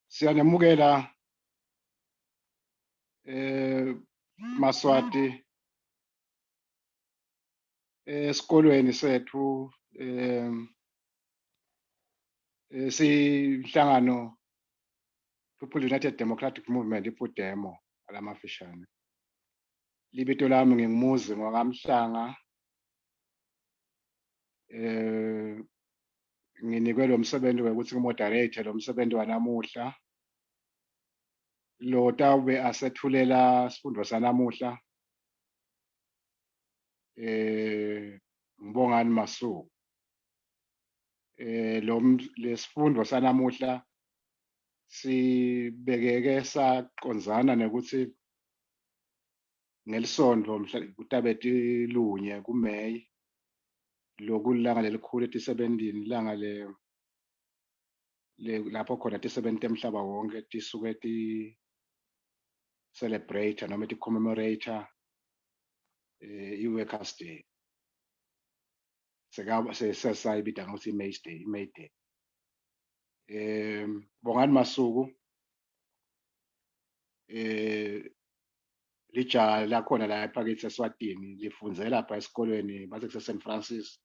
Siyanemukela Maswati esikolweni sethu sihlangano People United Democratic Movement PUDEMO alamafishane. Libito lami ngingimuzi ngokamhlanga nginikwe lo msebenzi ukuthi ngimoderate lo msebenzi wanamuhla lo tawube asethulela isifundo sanamuhla ngibongani Masuku lesifundo sanamuhla sibekeke saqonzana nokuthi ngelisonto mhla kutabeti lunye kuMeyi lokulanga lelikhulu eti-17 ilanga lapho khona ti-70 emhlaba wonke tisuke ti celebrate noma ti commemorate i-Workers' Day sesayibita ngokuthi May Day. Bongani Masuku lijaha lakhona la ephakathi eSwatini lifundzela lapha esikolweni base St Francis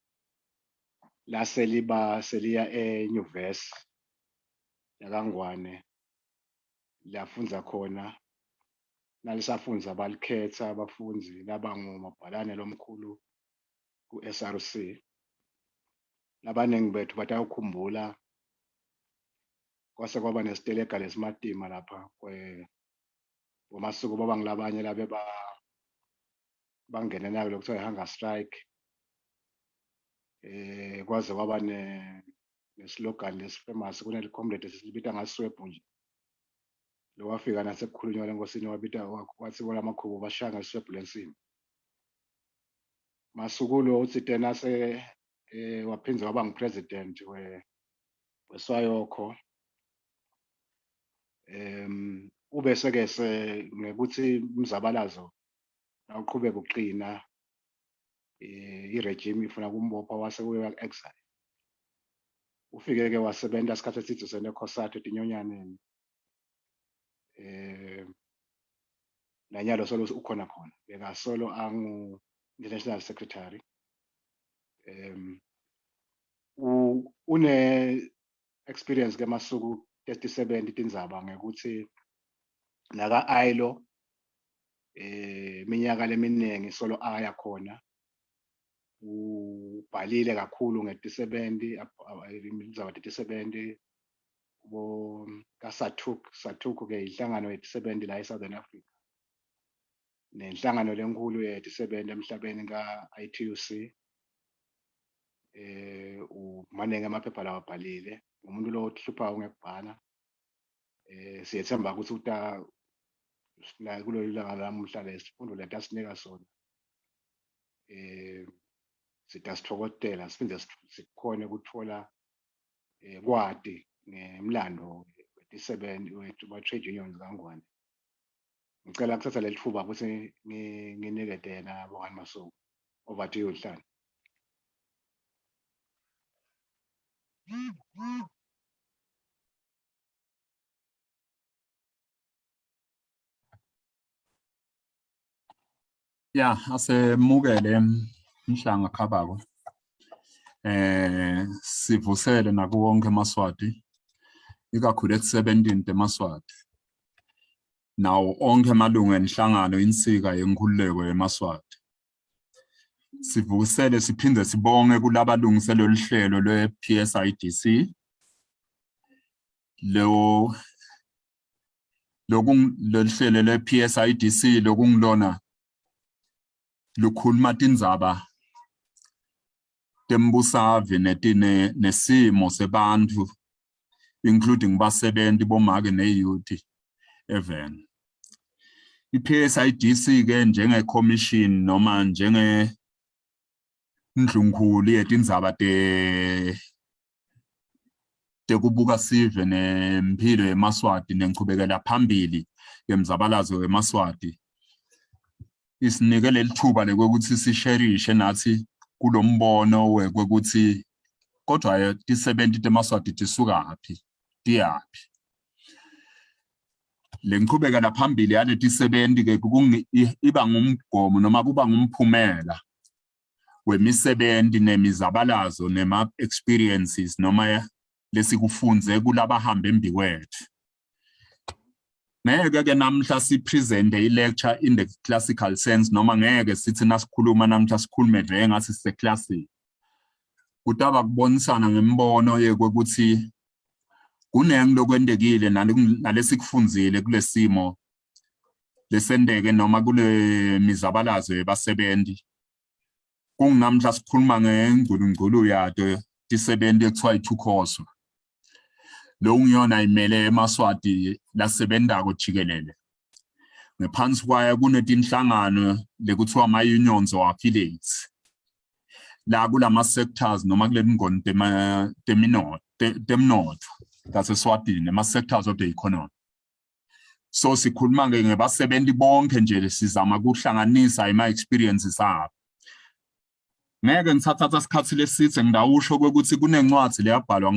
la seliya enyuvesi yakangwane lafundza khona nalisafunza balikhetha abafunzi laba ngumabhalane lomkhulu ku-SRC labaningi bethu batawukhumbula kwase kwaba nesiteleka lesimatima lapha ngoMasuku baba ngilabanye labe bangene nalo lokuthiwa i-hunger strike kwaze kwaba neslogan lesifamous kuneli-comrade esilibita ngaswebhu nje lo wafika nasekukhulunywa lenkosini wabita wathi bona amakhubu bashaya ngeswebhu lensini. Masuku lo uthi tena waphindze waba ngu-president weSwayokho ubese-ke ngekuthi umzabalazo awuqhubeka uqina i-regime ifuna kumbopha wase kuya exile ufike-ke wasebenza isikhathi eside senekhosathu etinyonyaneni nanyalo solo ukhona khona bekasolo angu-international secretary une-experience ke Masuku 37 tindzaba ngekuthi naka-ILO minyaka leminingi solo aya khona ubhalile kakhulu nge-T70 indzaba T70 kaSathuku ke inhlangano ye-T70 la e-Southern Africa nenhlangano lenkulu ye-T70 emhlabeni ka-ITUC umanenge amaphepha lawa abhalile umuntu lo ohluphayo ngekubhala siyethemba ukuthi la kulo langa lamuhla lesifundo lento asinika sona sitasithokotela siphinde sikhone ukuthola kwadi ngemlando weti-70 wa-trade unions kangwane. Ngicela kuthatha leli thuba ukuthi nginikete yena Bongani Masuku over to you Hlani. Ya, asemukele Mhlanga Khabako. Sivusele nakuwo wonke eMaswati. Ikakhulu eku-17 eMaswati. Nawo onke amalungu enhlangano insika yenkululeko eMaswati. Sivusele siphinde sibonge kulabalungisele oluhlelo lwe-PSIDC. Loluhlelo lwe-PSIDC lokungilona lukhuluma tindzaba tembusave nesimo sebantu including basebenti bomake neyouth even. I-PSIDC ke njenge-commission noma ndlunkhulu yetindzaba tekubuka sive nempilo yeMaswati nenchubekela phambili yemzabalazo yeMaswati isinikele lithuba lokuthi sisherishe nathi kulombono wekuthi kodwa ti-70 temaswati tisukaphi tiyaphi lenqhubekela phambili yale ti-70 ke iba ngumgomo noma kuba ngumphumela wemisebenzi nemizabalazo nema-experiences noma lesikufunze kulabahamba embi kwethu. Ngeke ke namhla sipresent i-lecture in the classical sense noma ngeke sithi nasikhuluma namhla sikhulume nje ngasi sise-classic. Kutaba kubonisana ngembono yekuthi kunengi lokwendekile nalesikufunzile kulesimo lesendeke noma kule mizabalazo yebasebenzi. Kunginamhla sikhuluma ngengculu yato ti-70 ekuthiwa i-Thukoso. Lo ngiyona imele emaswati lasebendako jikelele. Ngaphansi kwayo kunetinhlangano lekuthiwa ama-unions or affiliates. La kulama-sectors noma kulengoni temnotho taseswatini, ama-sectors of the economy. So sikhuluma ngebasebenzi bonke nje sizama kuhlanganisa ama-experiences abo. Ngeke ngithatha isikhathi lesithe ngidawusho ukuthi kunencwadi leyabhalwa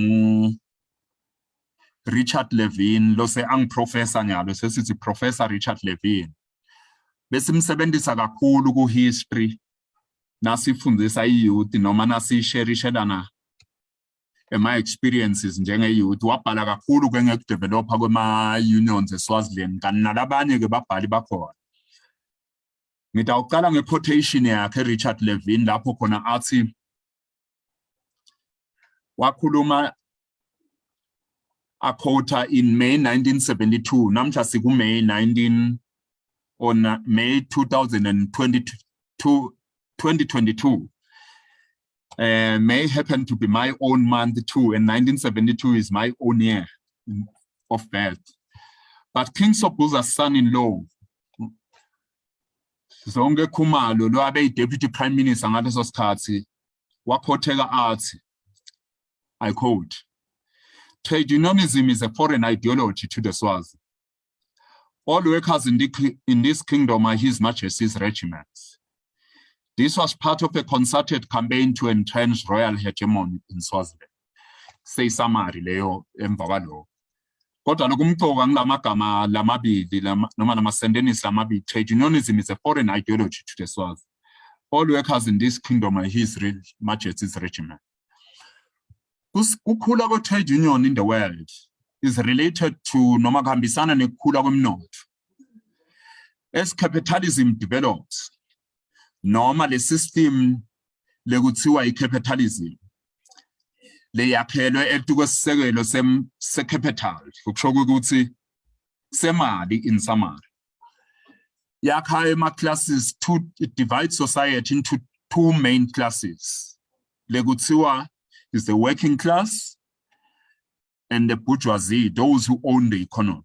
Richard Levine lo angiprofessor nyalo sesithi Professor Richard Levine. Besimsebenzisa kakhulu ku-history nasifundisa i-youth noma nasisharishelana ema-experiences njenge-youth. Wabhala kakhulu ngekudevelopa kwema-unions eSwaziland kanti nalabanye ke babhali bakhona. Ngidawuqala nge-quotation yakhe Richard Levine lapho khona athi wakhuluma quota in May 1972 namhla siku May 19 on May 2022 May happened to be my own month too, and 1972 is my own year of birth. But King Sobhuza's son-in-law Zonke Khumalo lo abe deputy prime minister ngaleso sikhathi wakhotheka athi, I quote, "Trade unionism is a foreign ideology to the Swazi. All workers in this kingdom are His Majesty's regiments. This was part of a concerted campaign to entrench royal hegemony in Swaziland." Say summary leyo emva kwalo. Kodwa lokumqoka ngilamagama lamabili noma lamasentenisi lamabili. Trade unionism is a foreign ideology to the Swazi. All workers in this kingdom are His Majesty's regiment. Ukukhula kwe-trade union in the world is related to noma kuhambisana nekukhula kwemnotho. As capitalism develops, noma le system lekuthiwa i-capitalism leyakhelwe etukwesisekelo se-capital, ukusho ukuthi semali in summary. Yakha ema-classes, it divides society into two main classes. Lekuthiwa is the working class and the bourgeoisie, those who own the economy.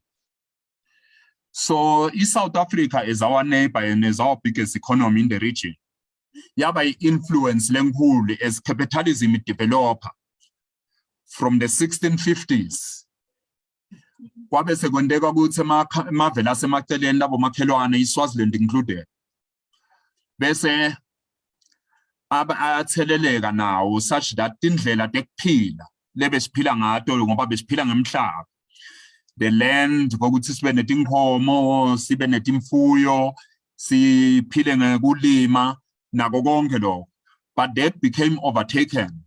So South Africa is our neighbor and is our biggest economy in the region. Yaba influence lenkulu as capitalism developer from the 1650s. Kwabe sekondeka ukuthi amavela asemaceleni labo makhelwane iSwaziland included. Bese atheleleka nawo such that indlela tekuphila lebe siphila ngato ngoba besiphila ngemhlaba. The land ngokuthi sibe netinkomo, sibe netimfuyo, siphile ngekulima nako konke lokho. But that became overtaken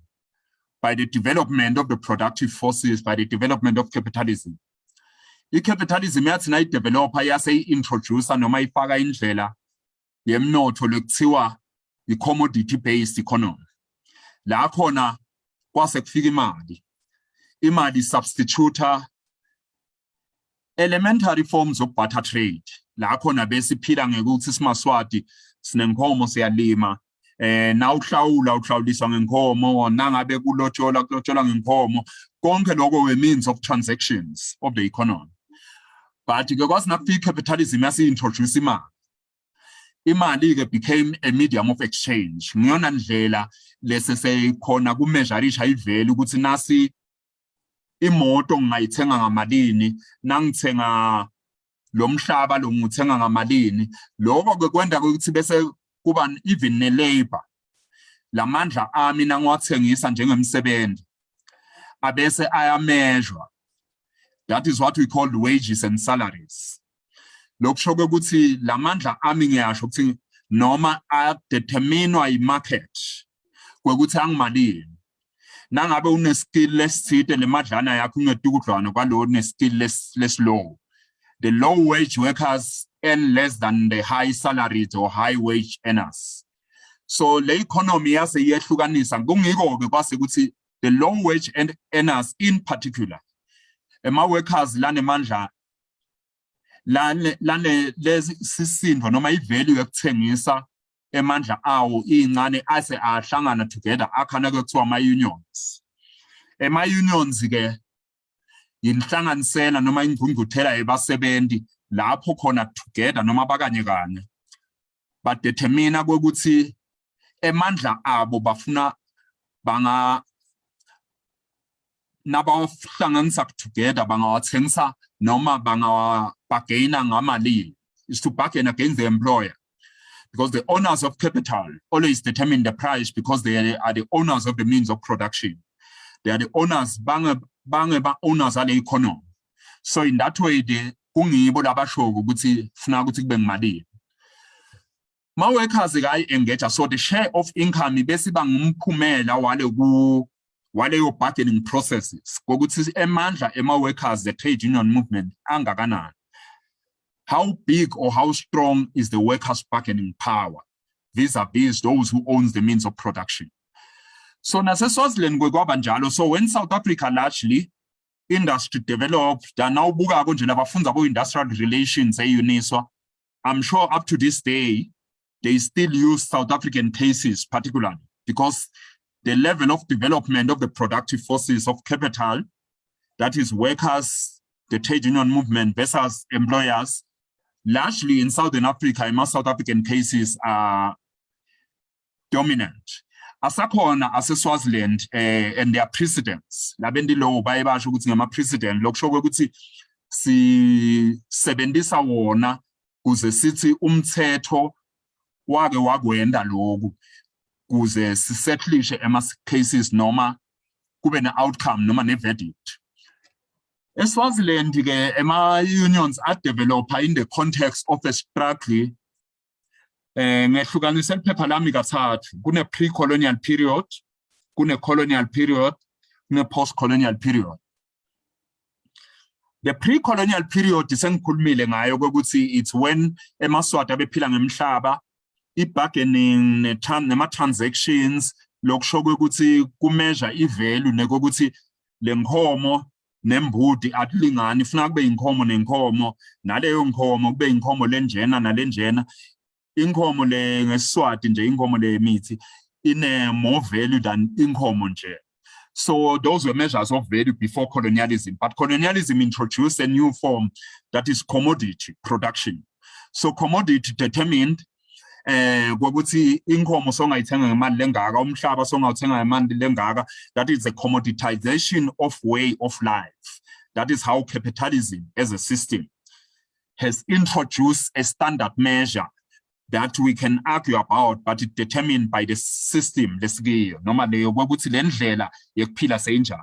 by the development of the productive forces, by the development of capitalism. I-capitalism yathi nayidevelopa yase-introducer noma ifaka indlela yemnotho lekuthiwa i-commodity based economy. La khona kwase kufika imali substituter elementary forms of barter trade. La khona besiphila ngekuthi simaswati sinenkomo siyalima, uhlawuliswa ngenkomo, nangabe kulotshola ngenkomo, konke lokho we means of transactions of the economy. But because nakufika capitalism yasi-introduce imali became a medium of exchange. Ngiyona ndlela lesesekhona kumeasurisha ivelu ukuthi nasi imoto ngayithenga ngamalini, nangithenga lo mhlaba lo nguthenga ngamalini. Lokho ke kwenda ukuthi bese kuba even ne-labor. Lamandla ami nangiwathengisa njengemsebenzi abese ayameasure. That is what we call wages and salaries. Lokusho ukuthi lamandla ami ngiyasho ukuthi noma adeterminwa imarket kwekuthi angimalini. Nangabe une skill lesithile lemadlana yakho ungedukudlwana kwalo ne skill less low. The low wage workers earn less than the high salaried or high wage earners. So le economy yase yehlukanisa kungiko ke kwase ukuthi the low wage earners in particular ema workers lane mandla lane lesisindo noma ivalue yokuthengisa emandla awo incane ase ahlangana together akhana kuthiwa ama unions. Ema unions ke inhlanganisela noma ingqungquthela ebasebenzi lapho khona together noma bakanye kanye but determine ukuthi emandla abo bafuna banga nabahlanganisa together bangawathengisa noma bagaina ngamali is to bargain against the employer, because the owners of capital always determine the price because they are the owners of the means of production. They are the owners bange owners of the economy. So in that way the kungibo labasho ukuthi funa ukuthi kube ngimali. Ma workers guy engage, so the share of income bese bangumphumela wale yo bargaining processes kokuthi emandla ema workers the trade union movement angakanani. How big or how strong is the workers' bargaining power vis-a-vis those who owns the means of production? So nase Swaziland kwaba njalo. So when South Africa largely industry developed, now buka konje labafunda bo industrial relations eUNISWA, I'm sure up to this day they still use South African cases particularly because the level of development of the productive forces of capital, that is workers, the trade union movement versus employers, largely in Southern Africa, in most South African cases are dominant. Asakhona ase-Swaziland and their precedents. Labendi lo bayibasho ukuthi ngama precedent lokusho ukuthi sisebenzisa wona kuze sithi umthetho wake wakwenda lokhu kuze sisettlishe ema cases noma kube ne outcome noma ne verdict. ESwaziland ke ema unions are developed in the context of a struggle ngehlukanisa iphepha lami kathathu. Kune pre-colonial period, kune colonial period, kune post-colonial period. The pre-colonial period sengikhulumile ngayo ukuthi it's when emaswati abephila ngemhlaba i-bargaining nema-transactions lokusho ukuthi kumeasure i-value nekokuthi le nkhomo nembudi akulingani, ifuna kube inkomo nenkomo, naleyo nkhomo kube inkomo lenjena nalenjena. Inkomo le ngeSiswati nje inkomo le mithi ine more value than inkomo nje. So those were measures of value before colonialism, but colonialism introduced a new form, that is commodity production. So commodity determined ukuthi inkomo songayithenga ngemali lengaka, umhlaba songawuthenga ngemali lengaka. That is the commoditization of way of life. That is how capitalism as a system has introduced a standard measure that we can argue about, but it's determined by the system lesikiyo noma leyo ukuthi lendlela yekuphila senjani.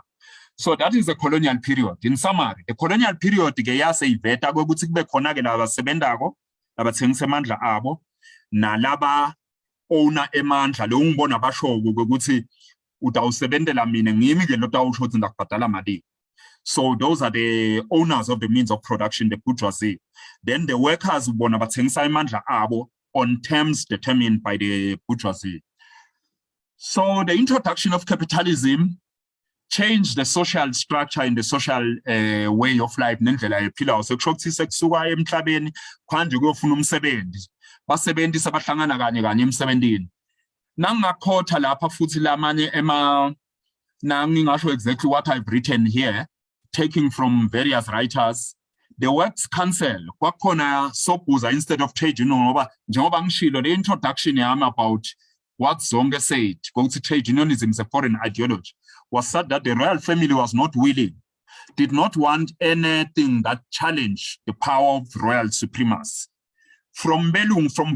So that is the colonial period. In summary, the colonial period ke yase iveta ukuthi kube khona ke labasebendako labathengisa amandla abo nalaba owner emandla lo ngibona basho ukuthi utawusebentela mina ngimi ke lo tawusho ukuthi ndakubhadala mali. So those are the owners of the means of production, the bourgeoisie. Then the workers ubona bathengisa amandla abo on terms determined by the bourgeoisie. So the introduction of capitalism changed the social structure in the social way of life nendlela yephila. Sekusho ukuthi sekusuka emhlabeni khanje kuyofuna umsebenzi. Basebenzi sabahlangana kanye kanye emsebenzini. Nangakhotha lapha futhi lamanye nangingasho exactly what I've written here, taking from various writers. The Works Council kwakhona sobuza instead of trade union ngoba njengoba ngishilo the introduction yami about what Zonke said ukuthi trade unionism is a foreign ideology was said that the royal family was not willing, did not want anything that challenged the power of royal supremacy. From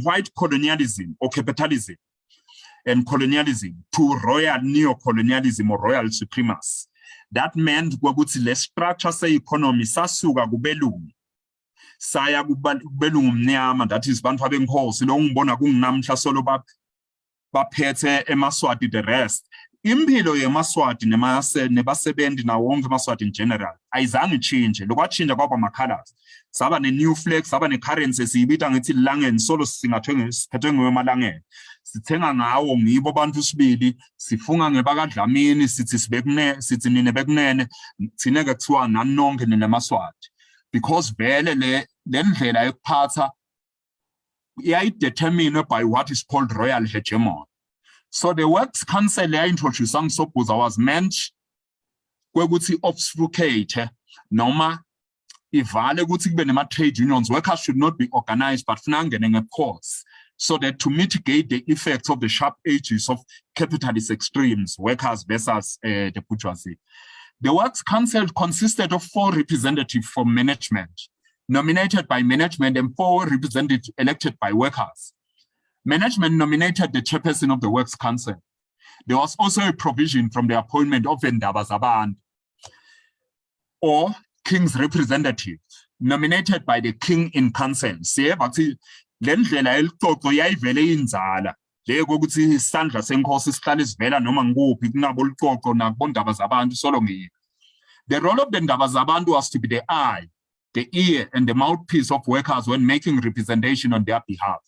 white colonialism or capitalism and colonialism to royal neo-colonialism or royal supremacy, That meant ukuthi le structure se-economy sasuka kubelungu saya kubelungu mnyama, that is bantu abenkosi lo ngibona kunginamhla solo baphethe eMaswati the rest. Impilo yeMaswati nebasebenzi na wonke eMaswati in general ayizange ichange. Lokwatshintsha kwaba ama-colors, saba ne-new flag, saba ne-currency siyibita ngithi Langeni, solo siphethwe ngowemalangeni, sithenga ngawo ngibo bantu sibili, sifunga ngebakaDlamini, sithi nine bekunene, thina-ke kuthiwa nani nonke nineMaswati, because vele le ndlela yokuphatha determined by what is called royal hegemony. So the Works Council introduced Sobhuza was meant to obfuscate noma ivale ukuthi kube nema trade unions. Workers should not be organized but funangene ngecourse, so that to mitigate the effects of the sharp edges of capitalist extremes, workers versus the bourgeoisie. The Works Council consisted of 4 representatives from management, nominated by management, and 4 representatives elected by workers. Management nominated the chairperson of the Works Council. There was also a provision from the appointment of Ndaba Zabantu, or King's representative, nominated by the King in Council. Siyebathi le ndlela elixoxo yayivele inzala le kokuthi isandla senkosi sihlala sivela noma ngikuphi kunabo liqoqo nakubondaba zabantu solo ngiyo. The role of the Ndaba Zabantu was to be the eye, the ear, and the mouthpiece of workers when making representation on their behalf.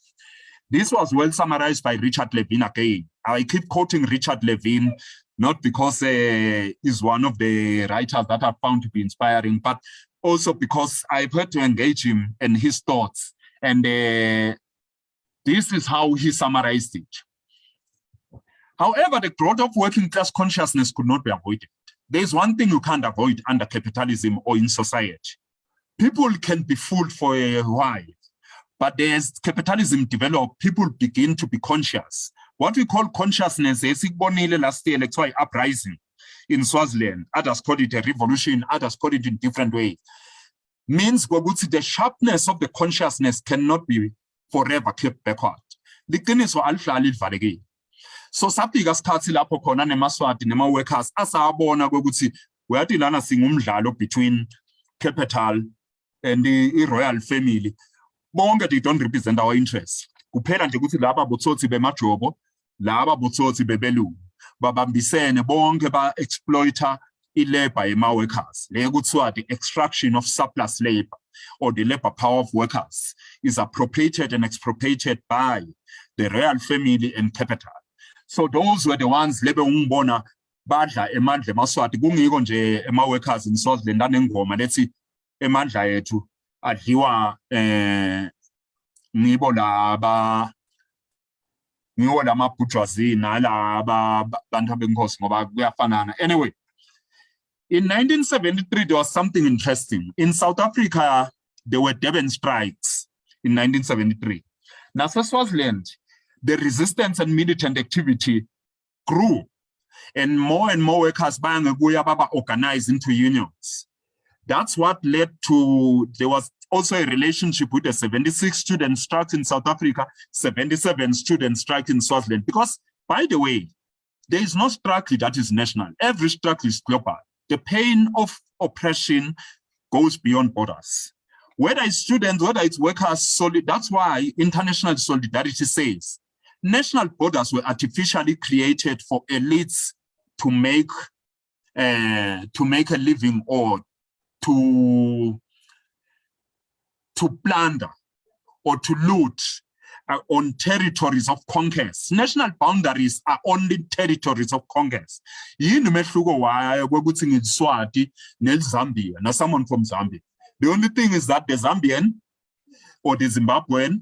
This was well summarized by Richard Levin again. I keep quoting Richard Levin, not because he's one of the writers that I found to be inspiring, but also because I've had to engage him in his thoughts. And this is how he summarized it. However, the growth of working class consciousness could not be avoided. There's one thing you can't avoid under capitalism or in society. People can be fooled for a while. But as capitalism develops, people begin to be conscious. What we call consciousness is last year, like uprising in Swaziland. Others call it a revolution, others call it in different ways. Means the sharpness of the consciousness cannot be forever kept backward. So sapika skhathi lapho khona neMaswati nema-workers asabona ukuthi uyathi lana singumdlalo between capital and the royal family. Bonke they don't represent our interests. Kuphela nje ukuthi laba botsotsi bemajobo, laba botsotsi bebelungu, babambisene bonke ba-exploiter i-labor yema-workers. Le kuthiwa the extraction of surplus labor or the labor power of workers is appropriated and expropriated by the royal family and capital. So those were the ones lebe ungibona badla emandla eMaswati kungiko nje ema-workers in Swaziland anengoma lethi emandla yethu adliwa ngibo lama bourgeoisie nalaba bantu benkosi ngoba kuyafanana. Anyway, in 1973 there was something interesting. In South Africa there were Durban strikes in 1973. Now Swaziland, the resistance and militant activity grew, and more workers baba organized into unions. That's what led to, there was also a relationship with the 76 student strikes in South Africa, 77 student strikes in Swaziland. Because, by the way, there is no strike that is national. Every strike is global. The pain of oppression goes beyond borders. Whether it's students, whether it's workers, that's why international solidarity says national borders were artificially created for elites to make a living or to plunder or to loot on territories of conquest. National boundaries are only territories of conquest. Yini umehluko wayo kwekuthi ngiSwati neZambia na someone from Zambia. The only thing is that the Zambian or the Zimbabwean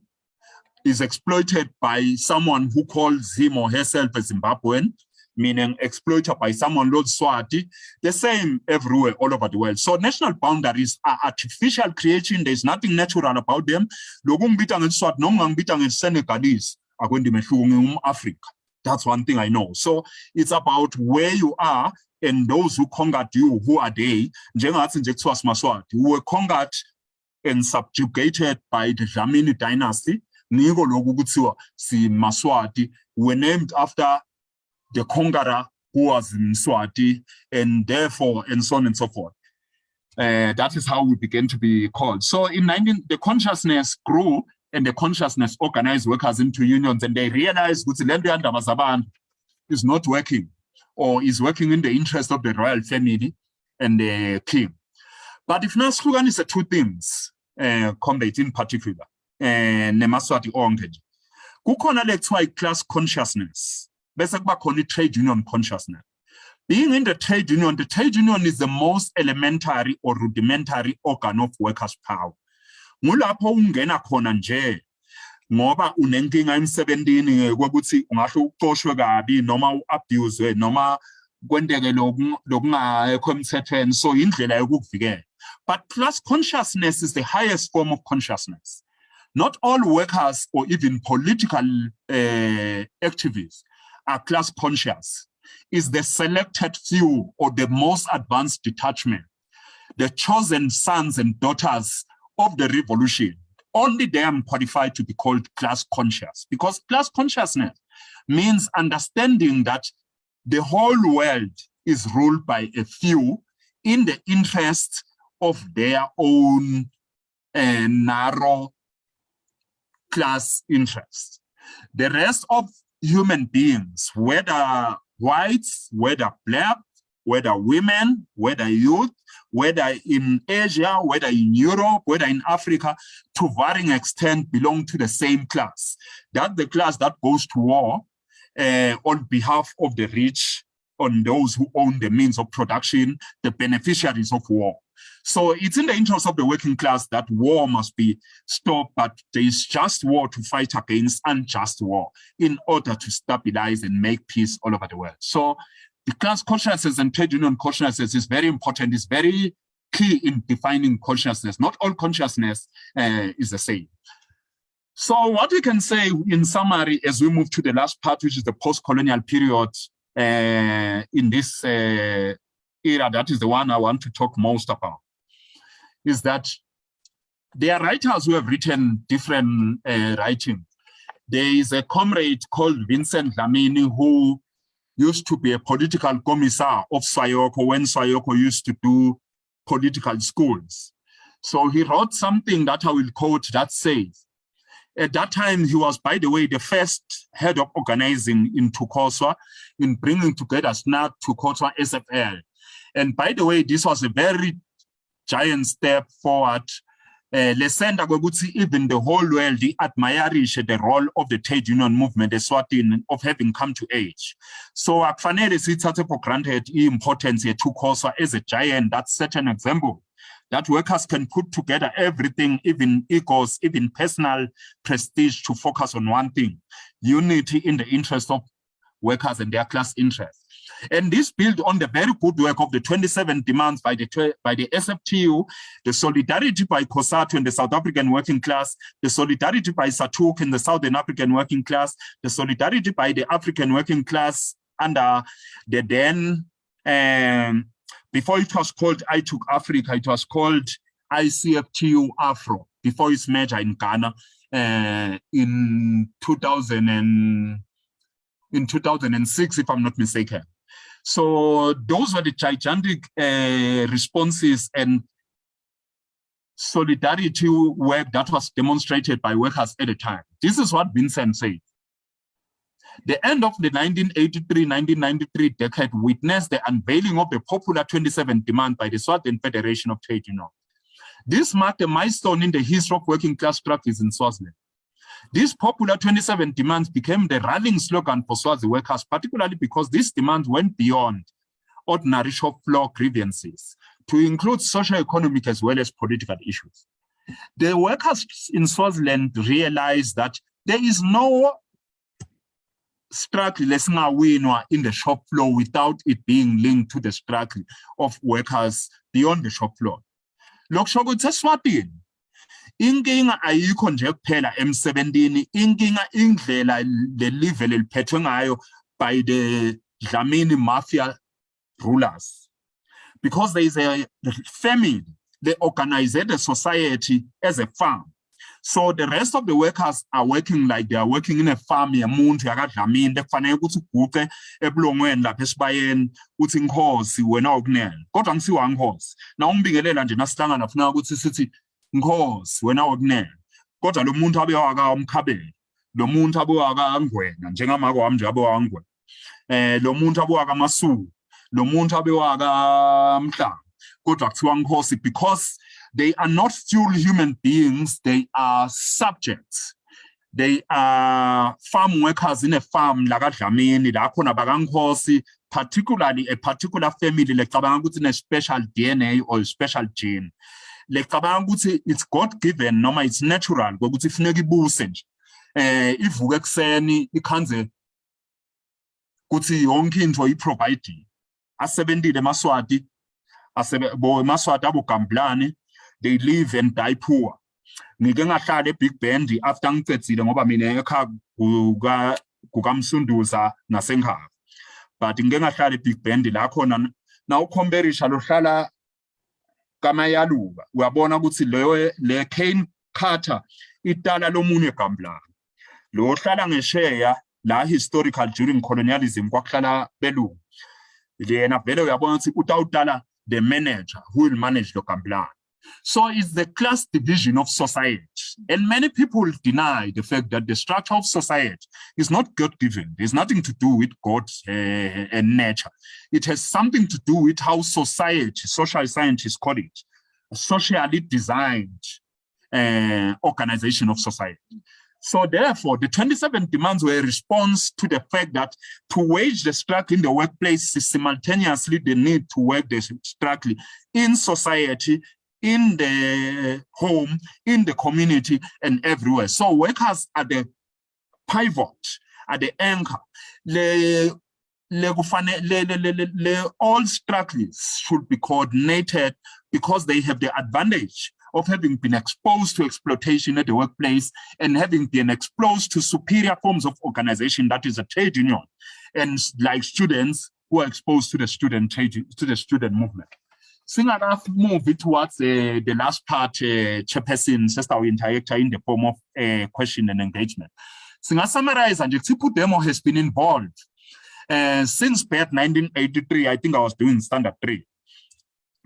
is exploited by someone who calls him or herself a Zimbabwean, meaning exploited by someone Lord Swati, the same everywhere, all over the world. So national boundaries are artificial creation. There's nothing natural about them. Senegalese are going to be Africa. That's one thing I know. So it's about where you are and those who conquered you, who are they? Who were conquered and subjugated by the Dlamini dynasty. Nigo loku kuthiwa si Maswati were named after the conqueror who was Mswati, and therefore, and so on and so forth. That is how we began to be called. So the consciousness grew, and the consciousness organized workers into unions, and they realized that the is not working, or is working in the interest of the royal family and the king. But if not, slogan is two things, combat in particular, nemaswati onke. Kukhona lekuthiwa class consciousness, bese kuba khona trade union consciousness. Being in the trade union is the most elementary or rudimentary organ of workers' power. Ngulapho ungena khona nje ngoba unenkinga emsebenzini ukuthi ungahle uqoshwe kabi noma uabuse noma kwenteke lokungakho emthethweni, so indlela yokuvikela. But class consciousness is the highest form of consciousness. Not all workers or even political activists are class conscious. Is the selected few or the most advanced detachment, the chosen sons and daughters of the revolution. Only them qualified to be called class conscious, because class consciousness means understanding that the whole world is ruled by a few in the interest of their own narrow class interests. The rest of human beings, whether whites, whether black, whether women, whether youth, whether in Asia, whether in Europe, whether in Africa, to varying extent belong to the same class. That's the class that goes to war on behalf of the rich, on those who own the means of production, the beneficiaries of war. So it's in the interest of the working class that war must be stopped, but there is just war to fight against unjust war in order to stabilize and make peace all over the world. So the class consciousness and trade union consciousness is very important. It's very key in defining consciousness. Not all consciousness is the same. So what we can say in summary as we move to the last part, which is the post-colonial period in this era, that is the one I want to talk most about, is that there are writers who have written different writings. There is a comrade called Vincent Dlamini who used to be a political commissar of Swayoko when Swayoko used to do political schools. So he wrote something that I will quote that says, at that time, he was, by the way, the first head of organizing in Tukoswa, in bringing together SNAC, Tukoswa, SFL. And by the way, this was a very giant step forward. Even the whole world, they admire the role of the trade union movement, the Swaziland, of having come to age. So, Akfanele sithathe for granted the importance of Tukoswa as a giant. That's such an example that workers can put together everything, even egos, even personal prestige, to focus on one thing: unity in the interest of workers and their class interests. And this built on the very good work of the 27 demands by the SFTU, the solidarity by COSATU and the South African working class, the solidarity by SATUC and the Southern African working class, the solidarity by the African working class under the then, before it was called I Took Africa, it was called ICFTU Afro, before its merger in Ghana in 2006, if I'm not mistaken. So those were the gigantic responses and solidarity work that was demonstrated by workers at the time. This is what Vincent said. The end of the 1983-1993 decade witnessed the unveiling of the popular 27 demand by the Swaziland Federation of Trade Unions. This marked a milestone in the history of working class struggles in Swaziland. These popular 27 demands became the rallying slogan for Swazi workers, particularly because these demands went beyond ordinary shop floor grievances to include socio-economic as well as political issues. The workers in Swaziland realized that there is no struggle in the shop floor without it being linked to the struggle of workers beyond the shop floor. Inkinga ayikho nje kuphela emsebenzini, inkinga indlela le-level eliphethwe ngayo by the Dlamini mafia rulers. Because there is a family, they organize the society as a farm. So the rest of the workers are working like they are working in a farm yemuntu yakadlamini ekufanele ukuthi uguqe ebulongweni lapha esibayeni uthi inkosi wena ukunene kodwa ngisiwa inkosi na umbingelela nje nasihlangana ufuna ukuthi sithi inkosi wena ukunene kodwa lo muntu abe waka umkhabela lo muntu abe waka ngwena njengamako wami nje abe waka ngwena lo muntu abe waka masuku lo muntu abe waka mhlanga kodwa kuthiwa inkosi because they are not full human beings, they are subjects. They are farm workers in a farm, particularly a particular family, like a special DNA or a special gene. Like it's God-given, no, it's natural. If we say it can't say, provide. As 70 the Maswati, as Maswata Bukamblani. They live and die poor. Ngike ngahlala Big Bend after ngicedzile ngoba mina ekhaya kukamsunduza nasenkhaya. But ngike ngahlala Big Bend la khona na ucomparison lohlala kaMayaluba uyabona ukuthi le cane cutter itala lomunye eGamblana. Lo hlala ngesheya la historical during colonialism kwakuhlala belungu. Yena vele uyabona ukuthi utawutala the manager who will manage the Gamblana. So it's the class division of society. And many people deny the fact that the structure of society is not God-given. There's nothing to do with God and nature. It has something to do with how society, social scientists call it, a socially designed organization of society. So therefore, the 27 demands were a response to the fact that to wage the struggle in the workplace is simultaneously the need to work the struggle in society, in the home, in the community, and everywhere. So workers are the pivot, are the anchor. All struggles should be coordinated because they have the advantage of having been exposed to exploitation at the workplace and having been exposed to superior forms of organization, that is a trade union, and like students who are exposed to the student movement. Singaka move towards the last part, Chairperson, Sister Interactor, in the form of question and engagement. Singa summarize, and PUDEMO has been involved since 1983. I think I was doing standard 3.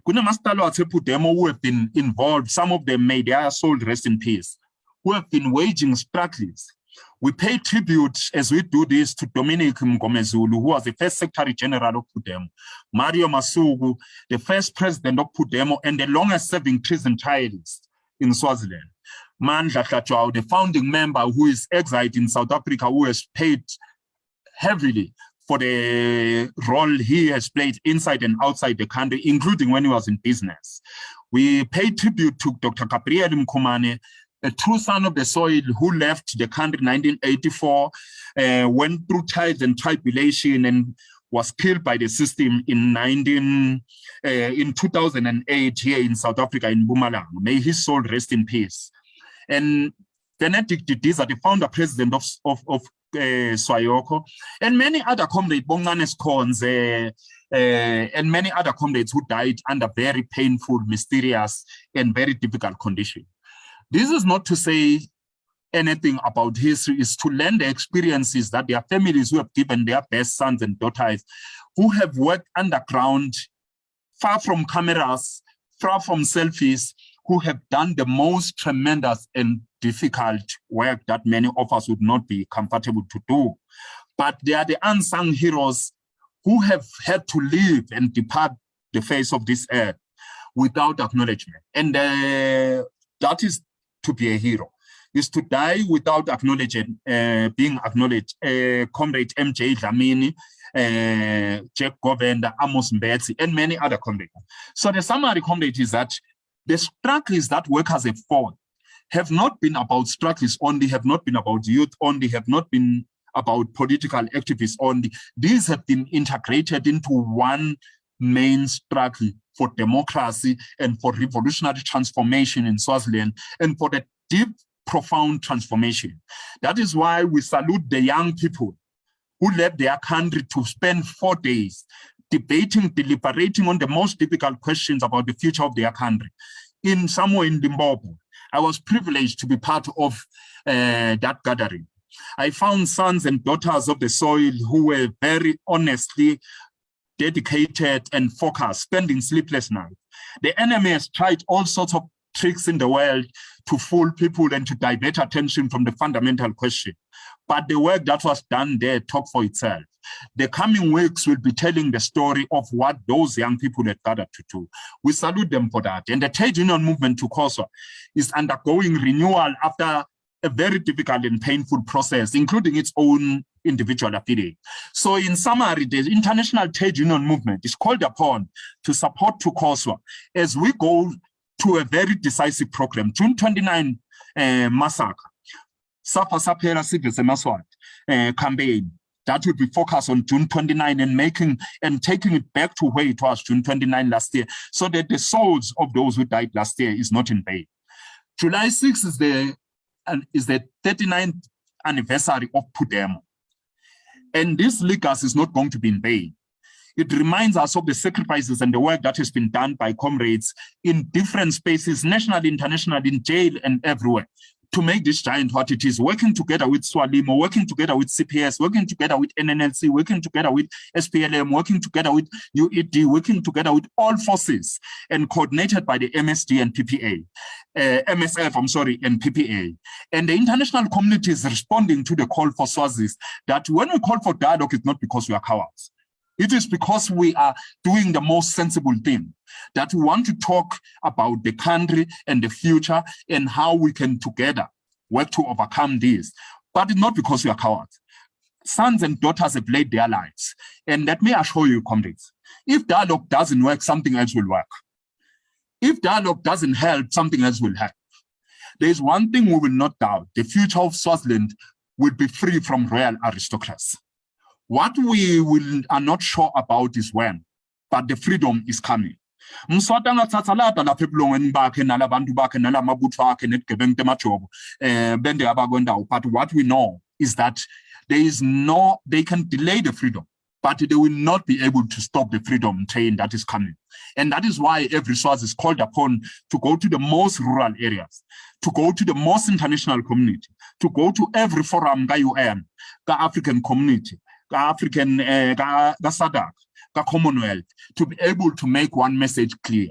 Kuna mastalo at PUDEMO who have been involved, some of them may their soul rest in peace, who have been waging struggles. We pay tribute as we do this to Dominic Mgomezulu, who was the first Secretary General of PUDEMO, Mario Masugu, the first president of PUDEMO, and the longest serving prison trialist in Swaziland. Mandla Hlachwa, the founding member who is exiled in South Africa, who has paid heavily for the role he has played inside and outside the country, including when he was in business. We pay tribute to Dr. Gabriel Mkhumane, a true son of the soil who left the country in 1984, went through trials and tribulation and was killed by the system in 2008 here in South Africa in Mpumalanga. May his soul rest in peace. And Benedict Didiza, the founder president of Swayoko, and many other comrades, Bonganes Cons, and many other comrades who died under very painful, mysterious, and very difficult conditions. This is not to say anything about history, it's to learn the experiences that their families who have given their best sons and daughters, who have worked underground, far from cameras, far from selfies, who have done the most tremendous and difficult work that many of us would not be comfortable to do. But they are the unsung heroes who have had to live and depart the face of this earth without acknowledgement. And that is to be a hero, is to die without acknowledging, being acknowledged. Comrade MJ Dlamini, Jack Govender, Amos Mbetsi, and many other comrades. So the summary, comrade, is that the struggles that workers have fought have not been about struggles only, have not been about youth only, have not been about political activists only. These have been integrated into one main struggle for democracy and for revolutionary transformation in Swaziland and for the deep, profound transformation. That is why we salute the young people who left their country to spend 4 days debating, deliberating on the most difficult questions about the future of their country. In somewhere in Limpopo, I was privileged to be part of that gathering. I found sons and daughters of the soil who were very honestly dedicated and focused, spending sleepless nights. The enemy has tried all sorts of tricks in the world to fool people and to divert attention from the fundamental question. But the work that was done there talked for itself. The coming weeks will be telling the story of what those young people had gathered to do. We salute them for that. And the trade union movement to Kosovo is undergoing renewal after a very difficult and painful process, including its own individual affiliate. So in summary, the international trade union movement is called upon to support Kosovo as we go to a very decisive program. June 29 massacre, Safa Sapera Civis campaign that will be focused on June 29 and making and taking it back to where it was June 29 last year, so that the souls of those who died last year is not in vain. July 6th is the 39th anniversary of PUDEMO. And this legacy is not going to be in vain. It reminds us of the sacrifices and the work that has been done by comrades in different spaces, nationally, internationally, in jail and everywhere, to make this giant what it is, working together with Swalimo, working together with CPS, working together with NNLC, working together with SPLM, working together with UED, working together with all forces, and coordinated by the MSD and PPA, MSF, and PPA. And the international community is responding to the call for Swazis that when we call for dialogue, it's not because we are cowards. It is because we are doing the most sensible thing, that we want to talk about the country and the future and how we can together work to overcome this. But not because we are cowards. Sons and daughters have laid their lives. And let me assure you, comrades, if dialogue doesn't work, something else will work. If dialogue doesn't help, something else will help. There is one thing we will not doubt: the future of Swaziland will be free from royal aristocrats. What we are not sure about is when, but the freedom is coming. But what we know is that they can delay the freedom, but they will not be able to stop the freedom train that is coming. And that is why every Swaz is called upon to go to the most rural areas, to go to the most international community, to go to every forum, UN, the African community, African SADC, Commonwealth, to be able to make one message clear.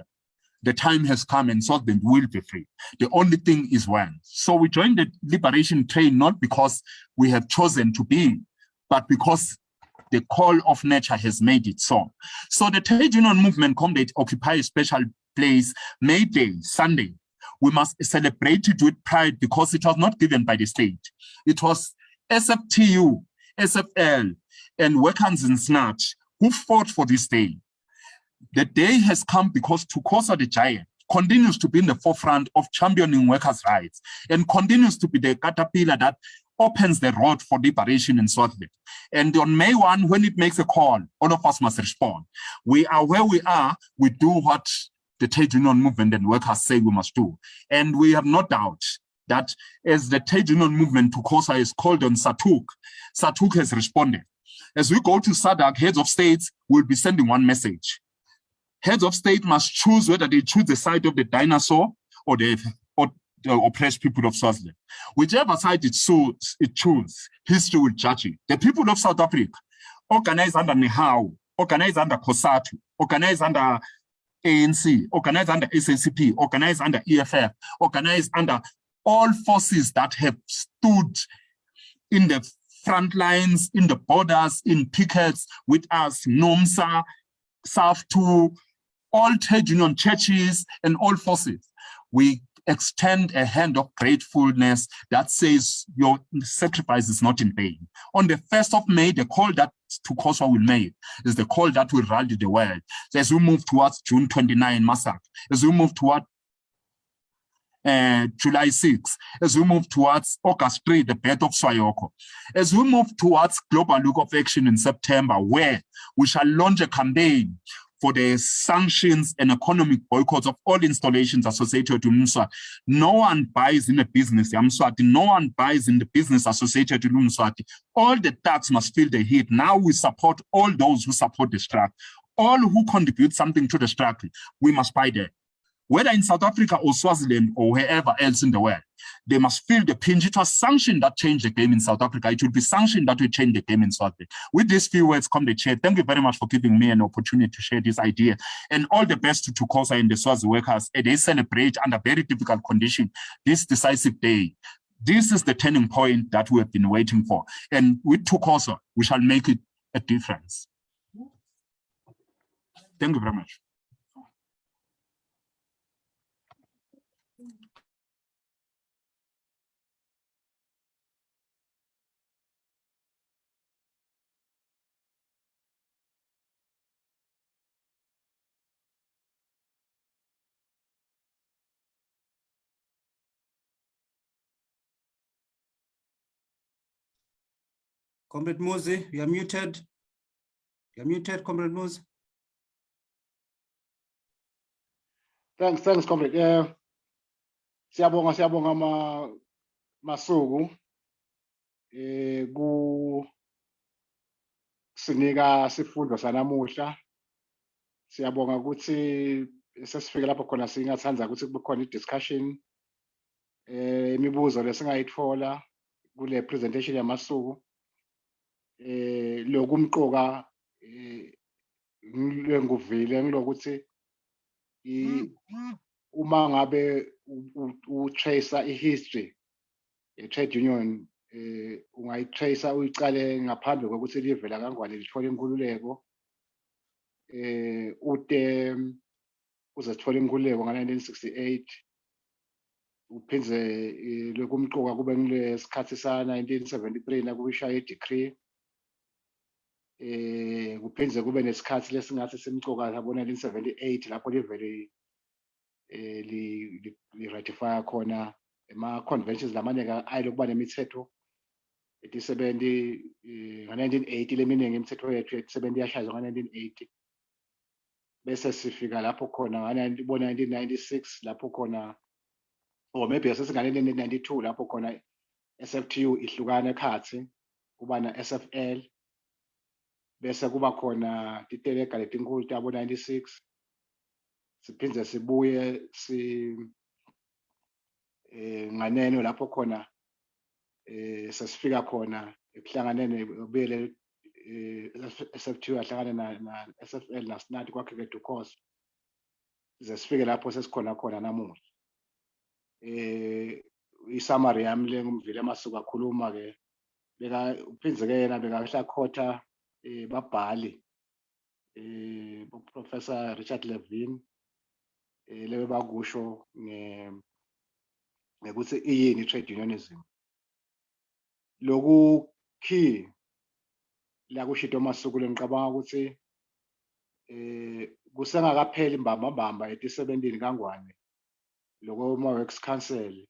The time has come and Swaziland will be free. The only thing is when. So we joined the liberation train not because we have chosen to be, but because the call of nature has made it so. So the trade union movement comrades occupy a special place, May Day, Sunday. We must celebrate it with pride because it was not given by the state. It was SFTU, SFL, and workers in Snatch who fought for this day. The day has come because Tukosa the Giant continues to be in the forefront of championing workers' rights and continues to be the caterpillar that opens the road for liberation in Swaziland. And on May 1, when it makes a call, all of us must respond. We are where we are, we do what the trade union movement and workers say we must do. And we have no doubt that as the trade union movement Tukosa is called on SADC has responded. As we go to SADC, heads of states will be sending one message. Heads of state must choose whether they choose the side of the dinosaur or the oppressed people of Swaziland. Whichever side it chooses, history will judge it. The people of South Africa, organized under NEHAW, organized under COSATU, organized under ANC, organized under SACP, organized under EFF, organized under all forces that have stood in the front lines, in the borders, in pickets with us, NOMSA, SAF2, all trade union churches and all forces. We extend a hand of gratefulness that says your sacrifice is not in vain. On the 1st of May, the call that Tukosa will make is the call that will rally the world. So as we move towards June 29 massacre, as we move toward July 6, as we move towards August 3, the birth of Swayoko, as we move towards Global Week of Action in September, where we shall launch a campaign for the sanctions and economic boycotts of all installations associated with Mswati. No one buys in a business, Mswati. No one buys in the business associated with Mswati. All the tax must feel the heat. Now we support all those who support the struggle. All who contribute something to the struggle, we must buy them. whether in South Africa or Swaziland or wherever else in the world, they must feel the pinch. It was sanction that changed the game in South Africa. It will be sanction that will change the game in Swaziland. With these few words, Comrade Chair, thank you very much for giving me an opportunity to share this idea. And all the best to Tukosa and the Swazi workers. They celebrate under very difficult conditions this decisive day. This is the turning point that we have been waiting for. And with Tukosa, we shall make it a difference. Thank you very much. Comrade Muzi, you are muted. You are muted, Comrade Muzi. Thanks, Comrade. Siyabonga masuku ku sinika sifundo sanamuhla. Siyabonga ukuthi sesifike lapho khona singathanza ukuthi kube khona i-discussion imibuzo lesingayithola kule presentation yamasuku lokumqoka ngilenguvile ngilokuthi uma ngabe u-tracer i-history ye-trade union ungayi-tracer uyicale ngaphambi kokuthi livela kangwane lithola inkululeko ude uzesithola inkululeko nga-1968 uphindze lokumqoka kube ngilesikhathi sa-1973 la kubishaya i-decree kuphindze kube nesikhathi lesingathi simqoka sabo-1978 lapho livele li-ratify khona ama-conventions lamanye ayilokuba nemithetho nga-1980 leminingi imithetho yethu ye-70 yashayizwa nga-1980 bese sifika lapho khona ngo-1996 lapho khona or maybe sesinga-1992 lapho khona SFTU ihlukana ekhathi kuba na-SFL bese kuba khona titeleka letinkulu tabo-96 siphindze sibuye nganeno lapho khona sesifika khona ekuhlanganene ubuyele SFTU yahlangana na SFL nasinati kwakheke Tukosa size sifike lapho sesikhona khona namuhla. I-summary yami le ngumvile amasuku akhuluma ke uphindze ke yena bekahlakhotha babhali Professor Richard Levine lebe bakusho ngekuthi iyini trade unionism loku key la kushito masuku lengicabanga ukuthi kusengakapheli imbamba eti-17 kangwane loko ma-works council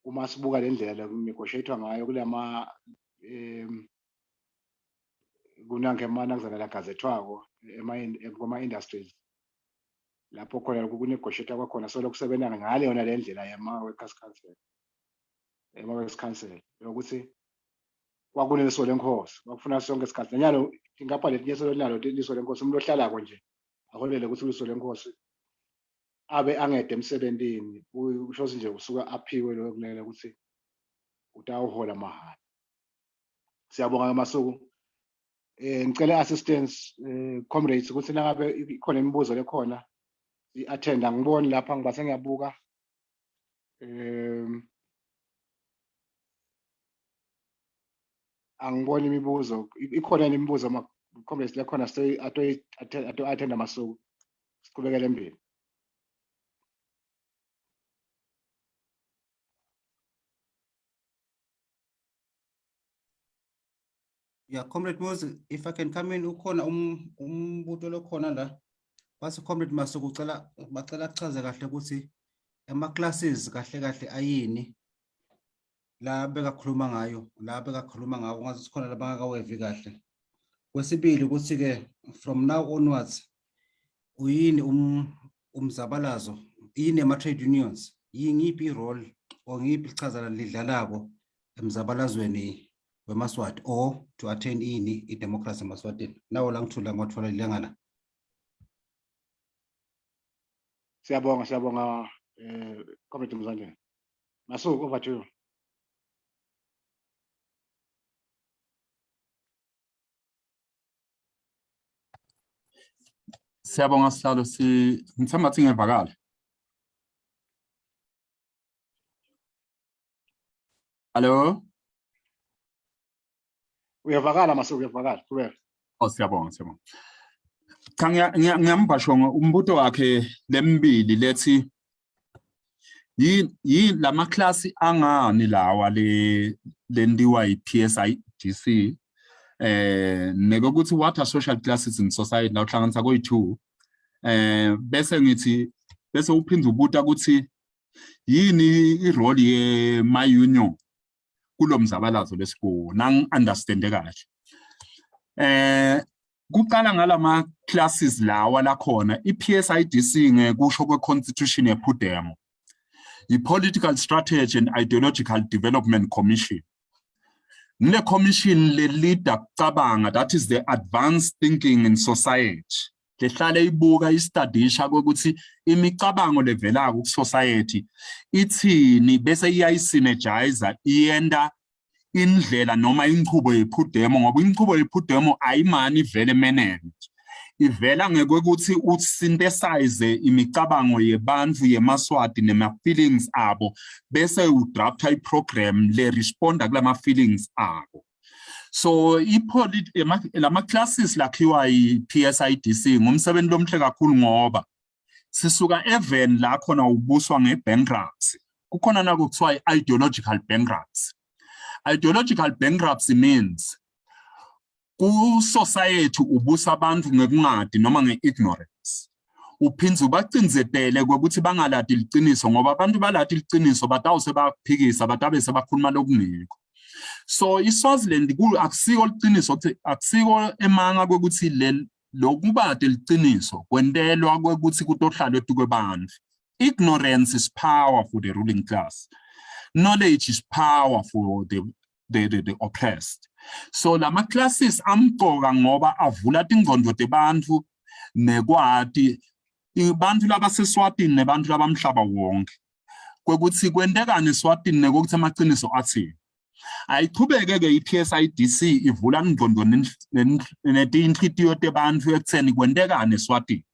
uma sibuka le ndlela negotiate ngayo kulama kunangemanazana la gazethwako kuma-industries lapho khona kunegotiate kwakhona solo kusebenza ngale yona le ndlela yama-workers council ama-works council ukuthi kwakuneso lenkosi kwakufuna sonke isikhathi nyalo ingapha letinye solo nalo liso lenkosi umuntu ohlalako nje aholele ukuthi liso lenkosi abe angede emsebentini usho nje usuka aphiwe lo kulela ukuthi utawuhola mahhala. Siyabonga amasuku ngicela assistance comrades ukuthi nangabe ikhona imibuzo lekhona i-attend angiboni lapha ngibase ngiyabuka angiboni imibuzo ikhona imibuzo ama-comrades lekhona ato-attend amasuku siqhubekele embili. Yeah, Comrade Moses, if I can come in, ukhona umbuto lokhona la. Base Comrade Masuku bacela kuchaze kahle ukuthi ama-classes kahle ayini la bekakhuluma ngayo, ngathi sikhona labangakawevi kahle. Kwesibili ukuthi ke from now onwards uyini umzabalazo, yini ama-trade unions, yingiphi i-role or ngiphi ichaza lidlalako emzabalazweni weMaswati or to attain ini i-democracy eMaswatini. Nawo la ngithula ngothola ilanga la. Siyabonga, Comrade Mzanjeni. Masuku, over to you. Siyabonga sihlalo ngithemba ukuthi ngevakala. Hello? Uyavakala Masuku, uyavakala. Qhubeka. Oh, siyabonga. Ngiyambasho umbuto wakhe lembili lethi yi lama class angani lawa lendiwa yi-PSIDC nekokuthi what are social classes in society la uhlanganisa koyi-2 bese uphinde ubuta ukuthi yini irole ye-my-union kulo mzabalazo lesikuwo nang-understande kahle. Kuqala ngalama classes lawa lakhona i-PSIDC ngekusho kwe-constitution ye-PUDEMO, i-Political Strategy and Ideological Development Commission. Ngile commission le leader kucabanga, that is the advanced thinking in society. Lehlale ibuka istudisha ukuthi imicabango levela ku society ithini bese iyayisynergize iyenda indlela noma inqubo yePUDEMO ngoba inqubo yePUDEMO ayimani vele managed ivela ngekuthi usynthesize imicabango yebantu yemaswati nema feelings abo bese udrafta iprogram le responda kulama feelings abo. So lama classes lakhiwa yi-PSIDC ngumsebenzi lomhle kakhulu ngoba sisuka even la khona ubuswa ngebankruptcy kukhona nako kuthiwa i-ideological bankruptcy. Ideological bankruptcy means ku society ubusa abantu ngekungadi noma ngeignorance uphinza ubacinzetele ukuthi bangalati liciniso ngoba abantu balati liciniso batawuse baphikisa batabe sebakhuluma lokungekho. So iSwaziland akusiko liciniso akusiko emanga ukuthi lokubade liciniso kwentelwa ukuthi kutohlalwe tukwebantu. Ignorance is power for the ruling class. Knowledge is power for the oppressed. So lama classes amqoka ngoba avula tingqondo tebantu nekwati abantu labaseswatini nebantu labamhlaba wonke kwekuthi kwentekani eSwatini nekokuthi amaqiniso athini. Ayiqhubeke ke i-PSIDC ivula ingqondo netinhlitiyo tebantu ekutheni kwentekani eSwatini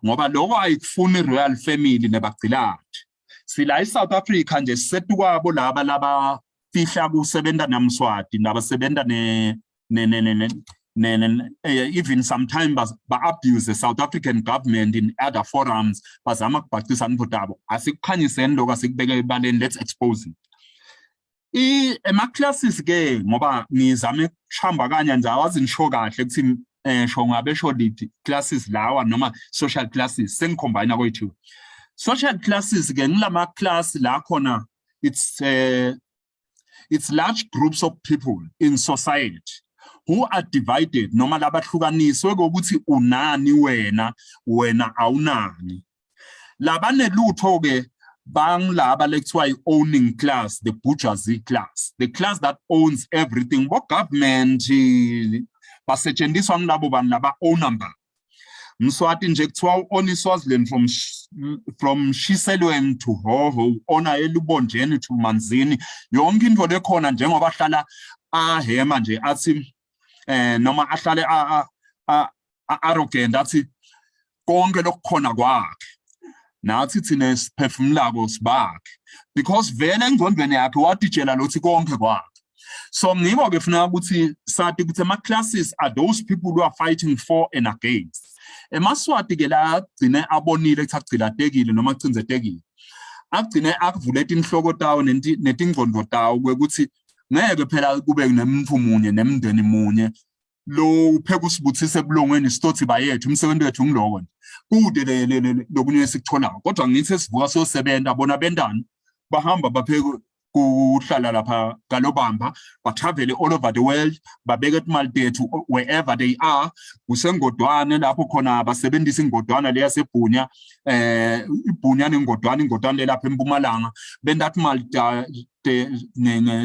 ngoba lokho ayikufuni royal family nebagcilati. Sila eSouth Africa nje sisetu kwabo laba fihla kusebenta namswati nabasebenta even sometimes ba-abuse the South African government in other forums bazama kubhacisa nibodabo asikukhanyiseni lokho asikubeke ebaleni, let's expose it. Ema-classes ke ngoba ngizame kuhamba kanya nje awazi nisho kahle ukuthi sho ngabe sho lithi classes lawa noma social classes sengicombine koyi-2. Social classes ke ngilama class la khona it's large groups of people in society who are divided noma labahlukaniswe ukuthi unani wena awunani. Labanelutho ke bangilaba lekuthiwa i-owning class, the bourgeoisie class, the class that owns everything. Bo government basetshenziswa ngilabo bantu laba owner. Mswati nje kuthiwa own iSwaziland from Shiselweni to Hoho, ona eLubonjeni to Manzini, yonke into lekhona njengoba ahlala ahema nje athi noma ahlale arrogant athi konke lokukhona kwakhe nathi thina siphefumulako sibakhe because vele engqondweni yakhe watitshela lothi konke kwakhe. So ngibo ke funa ukuthi sathi ukuthi ama classes are those people who are fighting for and against. Emaswati ke la agcine abonile ukuthi agcilatekile noma acinzetekile agcine akuvuleta inhloko tawo netingqondo tawo ukuthi ngeke phela kube nemuntu munye nemndeni munye lo upheka usibuthise ebulongweni sistothi bayethu umsebenzi wethu ngiloko kude lokunye esikutholako kodwa ngithi esivuka sosebenza bona bendani bahamba bapheka kuhlala lapha kalobamba batravel all over the world babeka imali tethu wherever they are kusengodwane lapho khona basebenzisa ingodwana leya sebhunya ibhunya nengodwana lapha eMpumalanga bendathi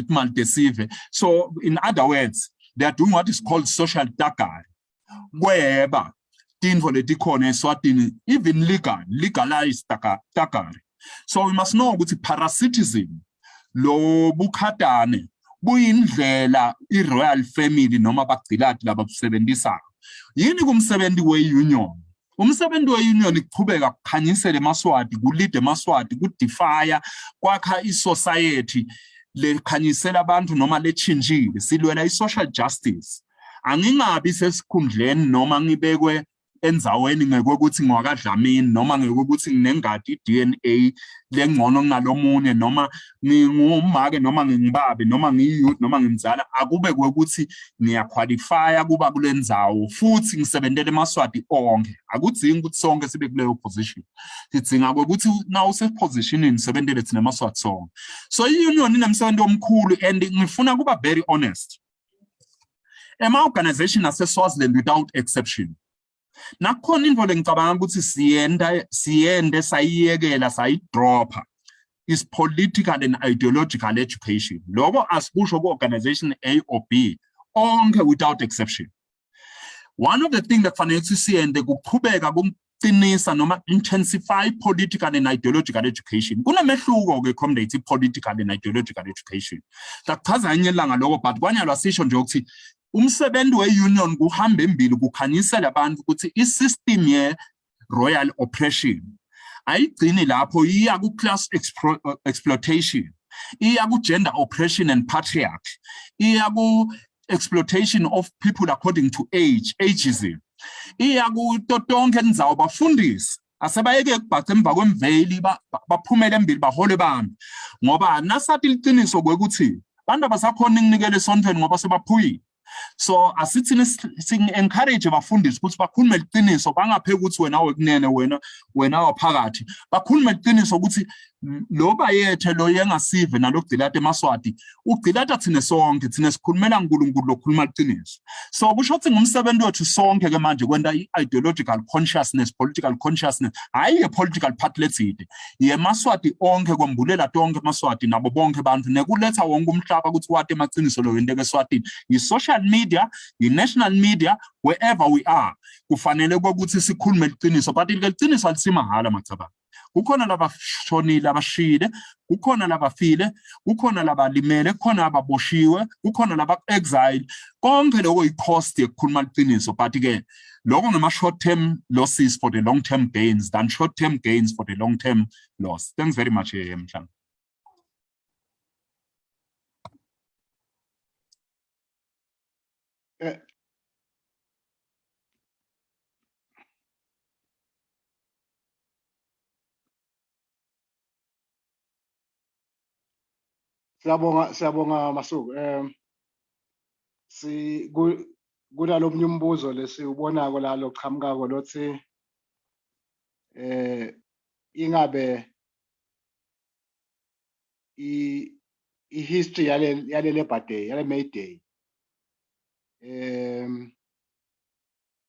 imali tesive. So in other words they are doing what is called social dagari whereby tinfo letikhona eSwatini even legalized tagari. So we must know ukuthi parasitism lo bukhadane buyindlela iRoyal family noma abagcilati laba busebenzisa. Yini kumsebenzi weunion? Umsebenzi weunion iqhubeka kukhanyisela eMaswati, kulide eMaswati, kudefire kwakha isociety lekhanyisela abantu noma lechinjile, silwela isocial justice. Angingabi sesikhundleni noma ngibekwe enzaweni ngekweukuthi ngwakadlamini noma ngekweukuthi nginengadi DNA lengcono nalomunye noma ngingumake noma ngingibabe noma ngiyouth noma ngimzala, akube kwekuthi ngiyaqualifya kuba kulendzawo futhi ngisebenzele eMaswati onke. Akudzingi ukuthi sonke sibe kuleyo position, sidzinga ukuthi na usepositionini nisebenzele thina eMaswati sonke. So iunion inemsebenzi omkhulu and ngifuna kuba very honest. Organization ase Swaziland without exception. Nakhona into lengicabanga ukuthi siyende sayiyekela sayidropa is political and ideological education. Lokho asibusho ku-organization A or B, onke without exception. One of the things that fanele ukuthi siyende kuqhubeka kumqinisa noma intensify political and ideological education. Kunemehluko ke comrades political and ideological education. Sakuchaza ngenye ilanga lokho but kwanyalwa sisho nje ukuthi umsebenzi weunion kuhamba embili kukhanyisela abantu ukuthi isystem ye royal oppression ayigcini lapho iya ku class exploitation, iya ku gender oppression and patriarchy, iya ku exploitation of people according to ageism, iya ku totonke indzawo bafundisi asebayeke kubhaca emva kwemveli baphumele embili bahole bami ngoba nasathi liqiniso kwekuthi abantu abasakhona nginikele esontweni ngoba sebaphuyile. So asithini encourage abafundisi ukuthi bakhulume iqiniso bangapheki ukuthi wena wekunene wena waphakathi, bakhulume iqiniso ukuthi lo bayethe lo yengasive nalogcilata eMaswati ugcilata thina sonke, thina sikhulumela uNkulunkulu lokhuluma iqiniso. So kusho ukuthi ngumsebenzi wethu sonke ke manje kwenda ideological consciousness, political consciousness, hayi political party letside yeMaswati onke kwembulela tonke eMaswati nabo bonke abantu nekuletha wonke umhlaba ukuthi wate emaqiniso lo yenteke eSwatini. Social media, the national media, wherever we are, kufanele ukuthi sikhulume iqiniso, but iqiniso alisimahhala macabanga. Kukhona labashonile abashile, kukhona labafile, kukhona labalimele, kukhona ababoshiwe, kukhona laba-exile. Konke lokho i-cost yokukhuluma iqiniso, but ke lokho ngama short-term losses for the long-term gains than short-term gains for the long-term loss. Thanks very much, Mhlan. Siyabonga Masuku. Kunalomnye umbuzo lesiubonako la loqhamukako lothi ingabe i-history yale Labor Day, yale May Day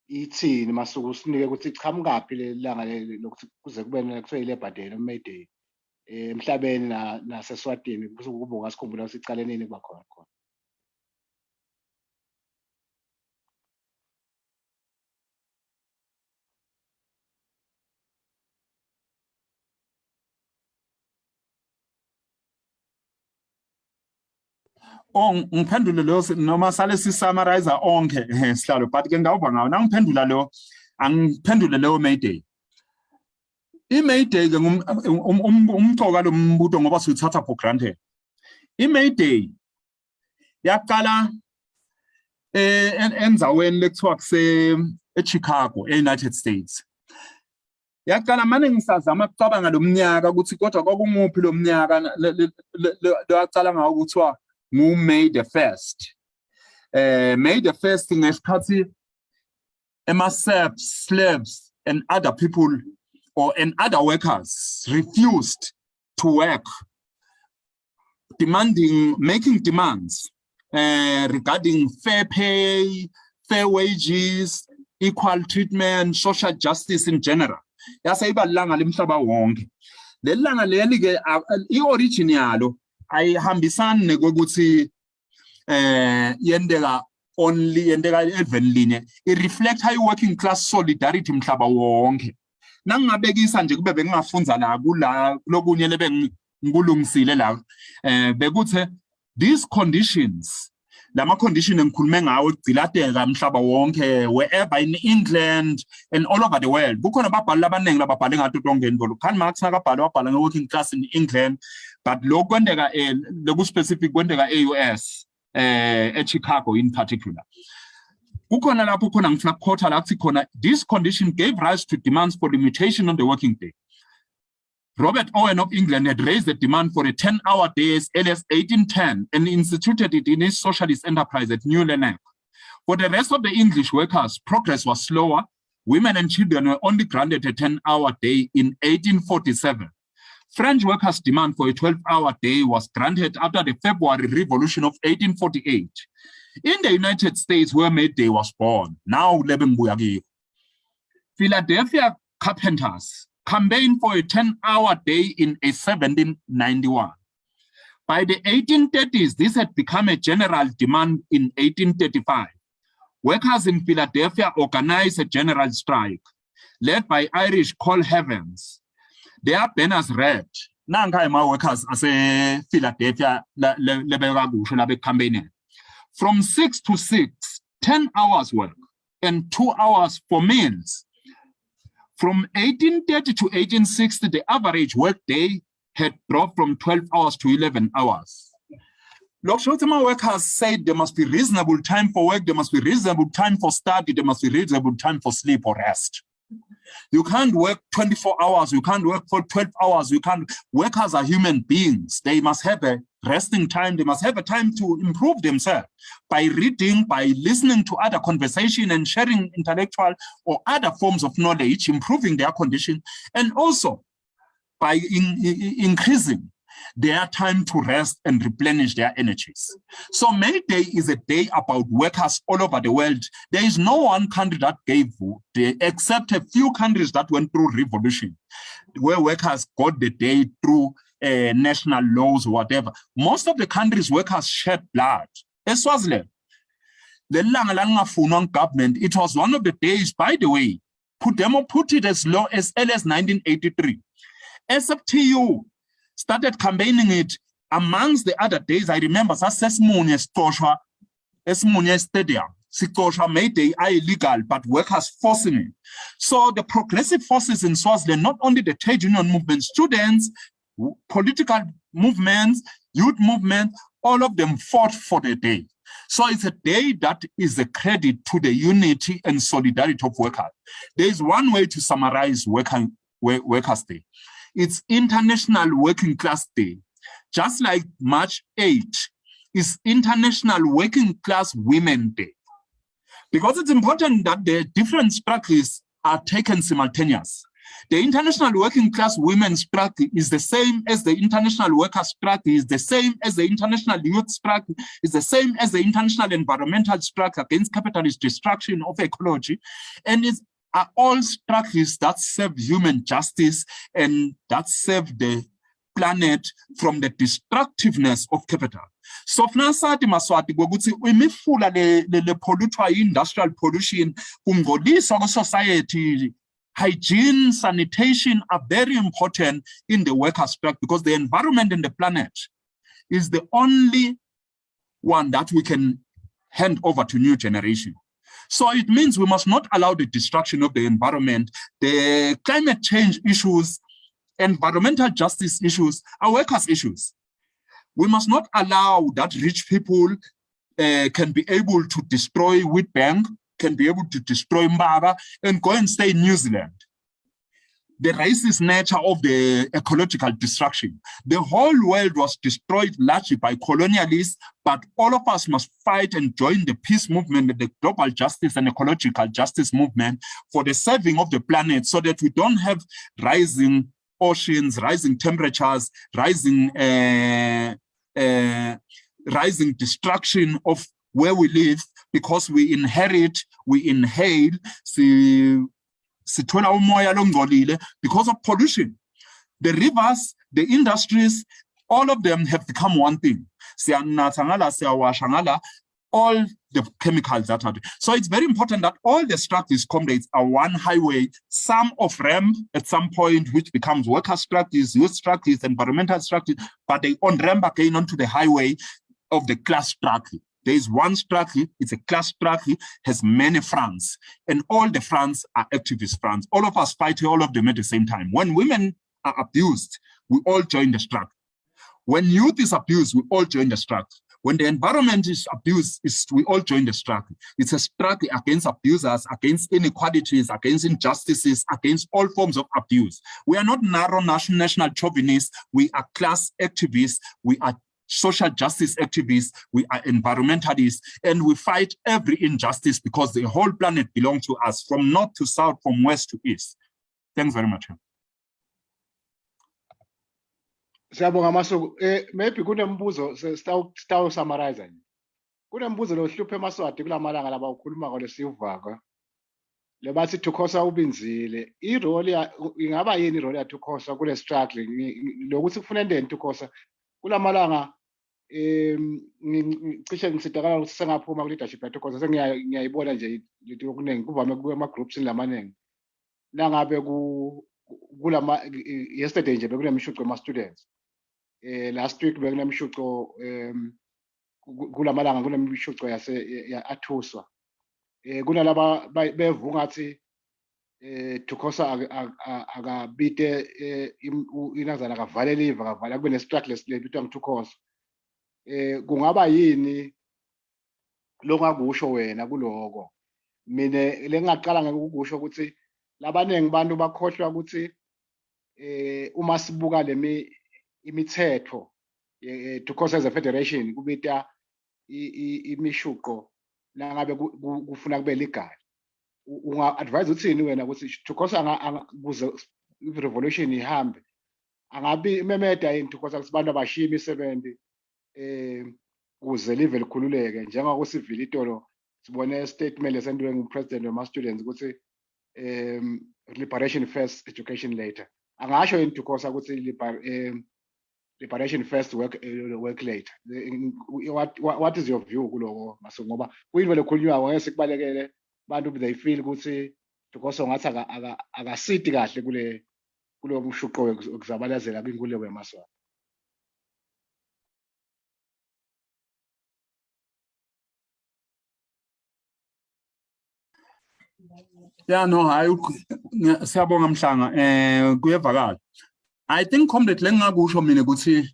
ithini Masuku, sinike ukuthi iqhamukaphi lelanga lokuthi kuze kube kuthiwa i-Labor Day no May Day emhlabeni naseSwatini kube ungasikhumbula ukuthi icala nini kuba khona. Ngiphendule lo noma sale si-summarize onke sihlalo but ke ngawuva ngawo nangiphendula lo angiphendule leyo May Day. I-May Day ke umthoka lo mbuto ngoba siwuthatha for granted. I-May Day yaqala enzaweni lekuthiwa eChicago, e-United States. Yaqala manje ngisazama ukucabanga lo mnyaka ukuthi kodwa kwakunguphi lo mnyaka lo yaqala ngawo ukuthiwa May the 1st. May the 1st ngesikhathi slaves and other people and other workers refused to work, making demands regarding fair pay, fair wages, equal treatment, social justice in general. Yasa iba langa lemhlaba wonke. Lelanga leli ke i-origin yalo ayihambisani nekokuthi yendeka only yenteka even linye reflect high working class solidarity mhlaba wonke. Nangingabekisa nje kube bengingafunza la kula lokunye lebe ngikulungisile la bekuthi these conditions lama condition engikhulume ngawo egcilateka mhlaba wonke wherever in England and all over the world. Kukhona ababhali abaningi lababhale ngato tonke into. Karl Marx nakabhala wabhala nge-working class in England, but lo kwendeka loku specific kwendeka e-US e-Chicago in particular. Kukhona lapho khona ngifuna quote la kuthi khona this condition gave rise to demands for limitation on the working day. Robert Owen of England had raised the demand for a 10-hour day as early as 1810 and instituted it in his socialist enterprise at New Lanark. For the rest of the English workers, progress was slower. Women and children were only granted a 10-hour day in 1847. French workers' demand for a 12-hour day was granted after the February Revolution of 1848. In the United States, where May Day was born, now Philadelphia carpenters campaigned for a 10-hour day in 1791. By the 1830s, this had become a general demand in 1835. Workers in Philadelphia organized a general strike, led by Irish Call Heavens. Their banners read, "Nanka my workers as a Philadelphia campaigning. From 6 to 6, 10 hours work and 2 hours for meals." From 1830 to 1860, the average workday had dropped from 12 hours to 11 hours. Lokshotama workers said there must be reasonable time for work, there must be reasonable time for study, there must be reasonable time for sleep or rest. You can't work 24 hours, you can't work for 12 hours, you can't. Workers are human beings. They must have a resting time, they must have a time to improve themselves by reading, by listening to other conversation and sharing intellectual or other forms of knowledge, improving their condition, and also by increasing their time to rest and replenish their energies. So May Day is a day about workers all over the world. There is no one country that gave day, except a few countries that went through revolution, where workers got the day through national laws or whatever. Most of the countries, workers shed blood. Swaziland, the Langa government, it was one of the days, by the way, PUDEMO put it as low as early as 1983. SFTU started campaigning it amongst the other days. I remember Sesmonia Stadium, Sikosha May Day are illegal, but workers forcing it. So the progressive forces in Swaziland, not only the trade union movement, students, political movements, youth movement, all of them fought for the day. So it's a day that is a credit to the unity and solidarity of workers. There is one way to summarize Workers' Day. It's International Working Class Day. Just like March 8 is International Working Class Women Day. Because it's important that the different struggles are taken simultaneous. The International Working Class Women's struggle is the same as the International Workers' struggle, is the same as the International Youth struggle, is the same as the International Environmental struggle against capitalist destruction of ecology, and are all struggles that serve human justice and that serve the planet from the destructiveness of capital. So fnasati maswati ngokuthi imifula le pollutwa industrial pollution kungcolisa ku society. Hygiene, sanitation are very important in the workers' strike because the environment and the planet is the only one that we can hand over to new generation. So it means we must not allow the destruction of the environment, the climate change issues, environmental justice issues, are workers' issues. We must not allow that rich people can be able to destroy Witbank, can be able to destroy Mbaga and go and stay in New Zealand. The racist nature of the ecological destruction. The whole world was destroyed largely by colonialists, but all of us must fight and join the peace movement, the global justice and ecological justice movement for the saving of the planet so that we don't have rising oceans, rising temperatures, rising destruction of where we live, because we inherit, we inhale, because of pollution. The rivers, the industries, all of them have become one thing. all the chemicals that are. So it's very important that all the structures, comrades, are one highway, some of ramp at some point, which becomes worker structures, youth structures, environmental structures, but they on ramp again onto the highway of the class structure. There is one structure, it's a class structure, has many fronts, and all the fronts are activist fronts. All of us fight all of them at the same time. When women are abused, we all join the struggle. When youth is abused, we all join the struggle. When the environment is abused, we all join the struggle. It's a struggle against abusers, against inequalities, against injustices, against all forms of abuse. We are not narrow national chauvinists. We are class activists. We are social justice activists. We are environmentalists. And we fight every injustice because the whole planet belongs to us, from north to south, from west to east. Thanks very much. Siyabonga Masuku. Maybe kunembuzo sitawu summarize nje. Kunembuzo lo hluphe eMaswati kulamalanga laba ukhuluma ngale sivaka. Le bathi Thukosa ubinzile. Irole ingaba yini irole ya Thukosa kule struggle lokuthi kufuna ndeni Thukosa kulamalanga ngicishe ngisidakala ukuthi sengaphuma ku leadership ya Thukosa sengiyayibona nje lithi okuningi kuvame kuba ama groups lamaningi. Nangabe kulama yesterday nje bekunemshuqo ema students. Last week bekunemshuqo kulamalanga kunemshuqo ya athuswa. Kunalaba bevunga ngathi Thukosa akabite inazana akavale live akavala kube nestruggle lebitwa ngithukosa. Kungaba yini longakusho wena kuloko? Mina lengaqala ngokusho ukuthi labanengi bantu bakhohlwa ukuthi uma sibuka imithetho Thukosa as a federation kubita imishuqo nangabe kufuna kube legal. Unga advise uthini wena ukuthi Thukosa kuze revolution ihambe angabi memeda yini Thukosa ukuthi abantu abashiya imisebenzi kuze live likhululeke njengoba sivile itolo sibone statement lesenziwe ngupresident wema students ukuthi liberation first, education later. Angasho yini Thukosa ukuthi liberation first, work later. What is your view kuloko Masuku ngoba kuyinto lekhulunywa ngeke sikubalekele bantu they feel ukuthi Thukosa ngathi akasidi kahle kulo mshuqo okuzabalazela kwinkululeko yamaswati. Yeah, no, siyabonga Mhlanga, kuyevakala. I think comrade lengakusho mina ukuthi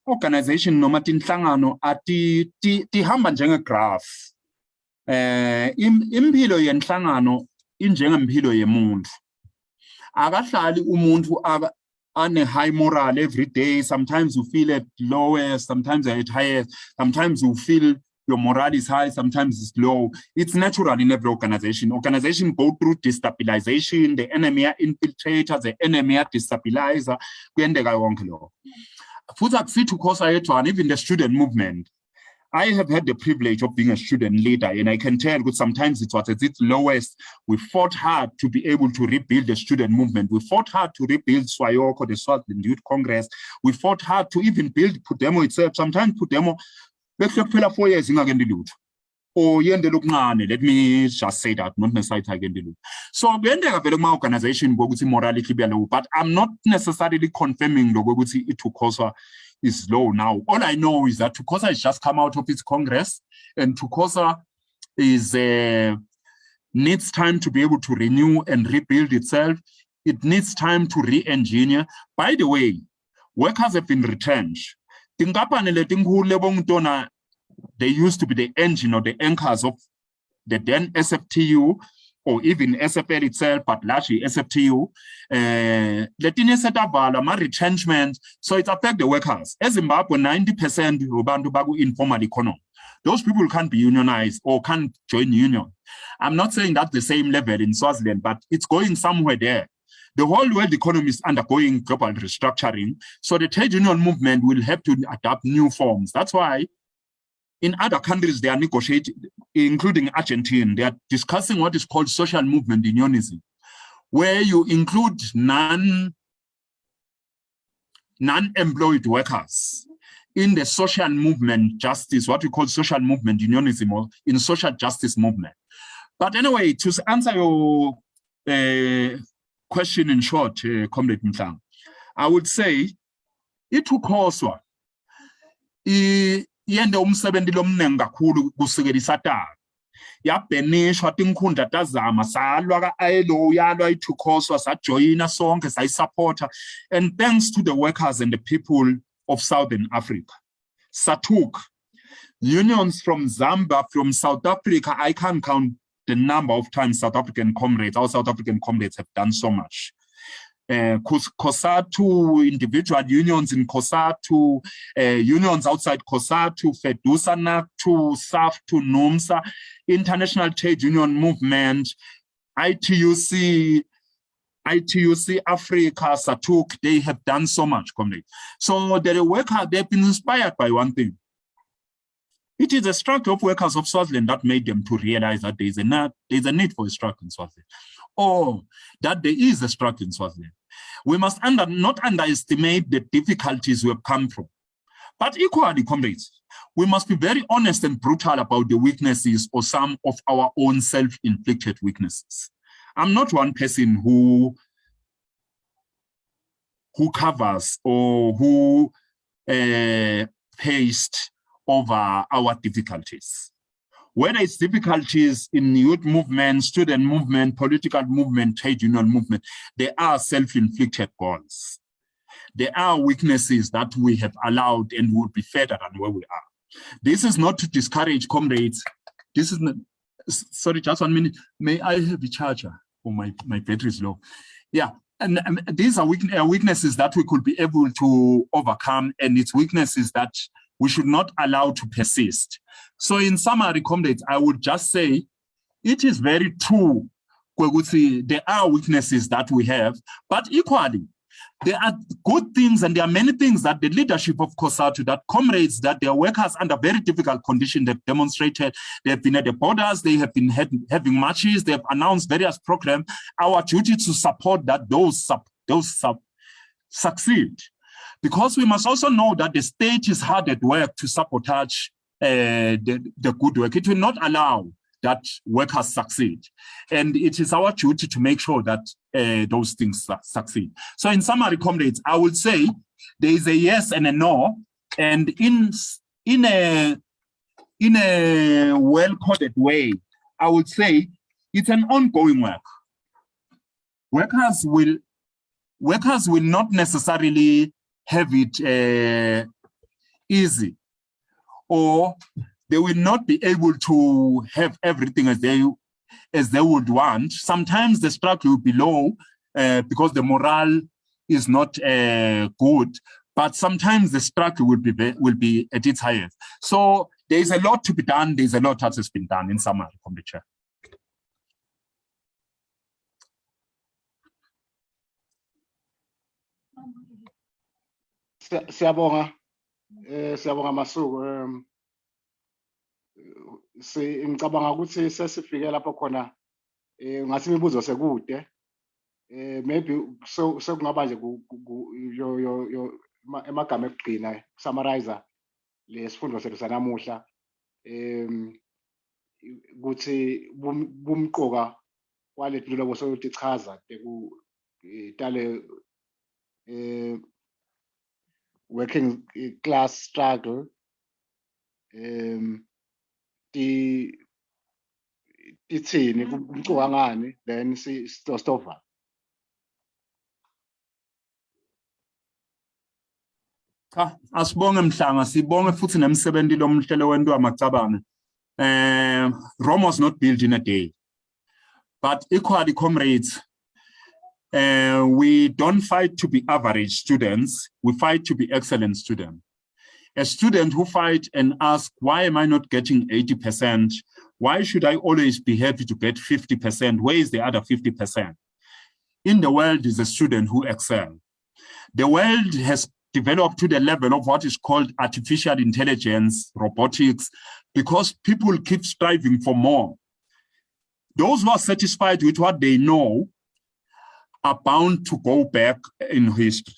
organization noma tinhlangano tihamba njenge-graph. Impilo yenhlangano injengempilo yemuntu. Akahlali umuntu ane high moral every day. Sometimes you feel at lowest, sometimes at highest, sometimes you feel your morale is high, sometimes it's low. It's natural in every organization. Organization go through destabilization, the enemy are infiltrator, the enemy are destabilizer. And even the student movement. I have had the privilege of being a student leader, and I can tell that sometimes it was at its lowest. We fought hard to be able to rebuild the student movement. We fought hard to rebuild Swayoko, the Swaziland Youth Congress. We fought hard to even build PUDEMO itself. Sometimes PUDEMO, 4 years ingakende lutho or yende lokuncane, let me just say that, not necessarily agende lutho. So kuyendeka vele kuma organization ngokuthi morality be low, but I'm not necessarily confirming lokuthi Thukosa is low now. All I know is that Thukosa has just come out of its congress, and Thukosa is needs time to be able to renew and rebuild itself. It needs time to re-engineer. By the way, workers have been retrenched. They used to be the engine or the anchors of the then SFTU or even SFL itself, but largely SFTU. Retrenchment, so it affects the workers. As Zimbabwe, 90% of informal economy. Those people can't be unionized or can't join union. I'm not saying that's the same level in Swaziland, but it's going somewhere there. The whole world economy is undergoing global restructuring, so the trade union movement will have to adapt new forms. That's why in other countries they are negotiating, including Argentina, they are discussing what is called social movement unionism, where you include non-employed workers in the social movement justice, what we call social movement unionism, or in social justice movement. But anyway, to answer your question in short, Comrade Mtlang, I would say ithukoswa yende umsebenzi lomnengi kakhulu kusukela isatara yabhenishwa tinkhundla tazama salwa ka-ILO yalwa ithukoswa sajoyina sonke sayisupporta, and thanks to the workers and the people of Southern Africa. SATUK, unions from Zambia, from South Africa, I can't count the number of times South African comrades, our South African comrades have done so much. COSATU, individual unions in COSATU, unions outside COSATU, FEDUSA, NACTU, SAFTU, NUMSA, International Trade Union Movement, ITUC Africa, SATUK, they have done so much, comrades. So the workers, they've been inspired by one thing. It is a struggle of workers of Swaziland that made them to realize that there's a need for a struggle in Swaziland, or that there is a struggle in Swaziland. We must not underestimate the difficulties we have come from. But equally, comrades, we must be very honest and brutal about the weaknesses or some of our own self-inflicted weaknesses. I'm not one person who covers or who pastes over our difficulties. Whether it's difficulties in youth movement, student movement, political movement, trade union movement, there are self-inflicted goals. There are weaknesses that we have allowed and would be further than where we are. This is not to discourage comrades. This is not, sorry, just 1 minute. May I have a charger? Oh, my battery is low. Yeah, and these are weaknesses that we could be able to overcome, and it's weaknesses that we should not allow to persist. So in summary, comrades, I would just say it is very true, there are weaknesses that we have, but equally, there are good things and there are many things that the leadership of COSATU, that comrades, that their workers under very difficult conditions, they've demonstrated, they've been at the borders, they have been having marches, they've announced various programs. Our duty to support that those succeed. Because we must also know that the state is hard at work to sabotage the good work. It will not allow that workers succeed. And it is our duty to make sure that those things succeed. So in summary, comrades, I would say there is a yes and a no. And in a well-coded way, I would say it's an ongoing work. Workers will not necessarily have it easy, or they will not be able to have everything as they would want. Sometimes the struggle will be low because the morale is not good, but sometimes the struggle will be at its highest. So there is a lot to be done. There's a lot that has been done in summary, Comrade Chair. Siyabonga Masuku. Ngicabanga ukuthi sesifike lapho khona ngathi imibuzo sekude maybe sekungaba nje emagama ekugcina summarize le sifundo sethu sanamuhla ukuthi bumqoka kwalethu lobo sokuchaza tekutale working class struggle ithini kumcuka ngani then stova. Cha, asibonge Mhlanga, sibonge futhi nemsebenzi lomhlelo wento amacabane. Rome was not built in a day. But equally, comrades, we don't fight to be average students, we fight to be excellent students. A student who fight and ask, why am I not getting 80%? Why should I always be happy to get 50%? Where is the other 50%? In the world is a student who excels. The world has developed to the level of what is called artificial intelligence, robotics, because people keep striving for more. Those who are satisfied with what they know are bound to go back in history.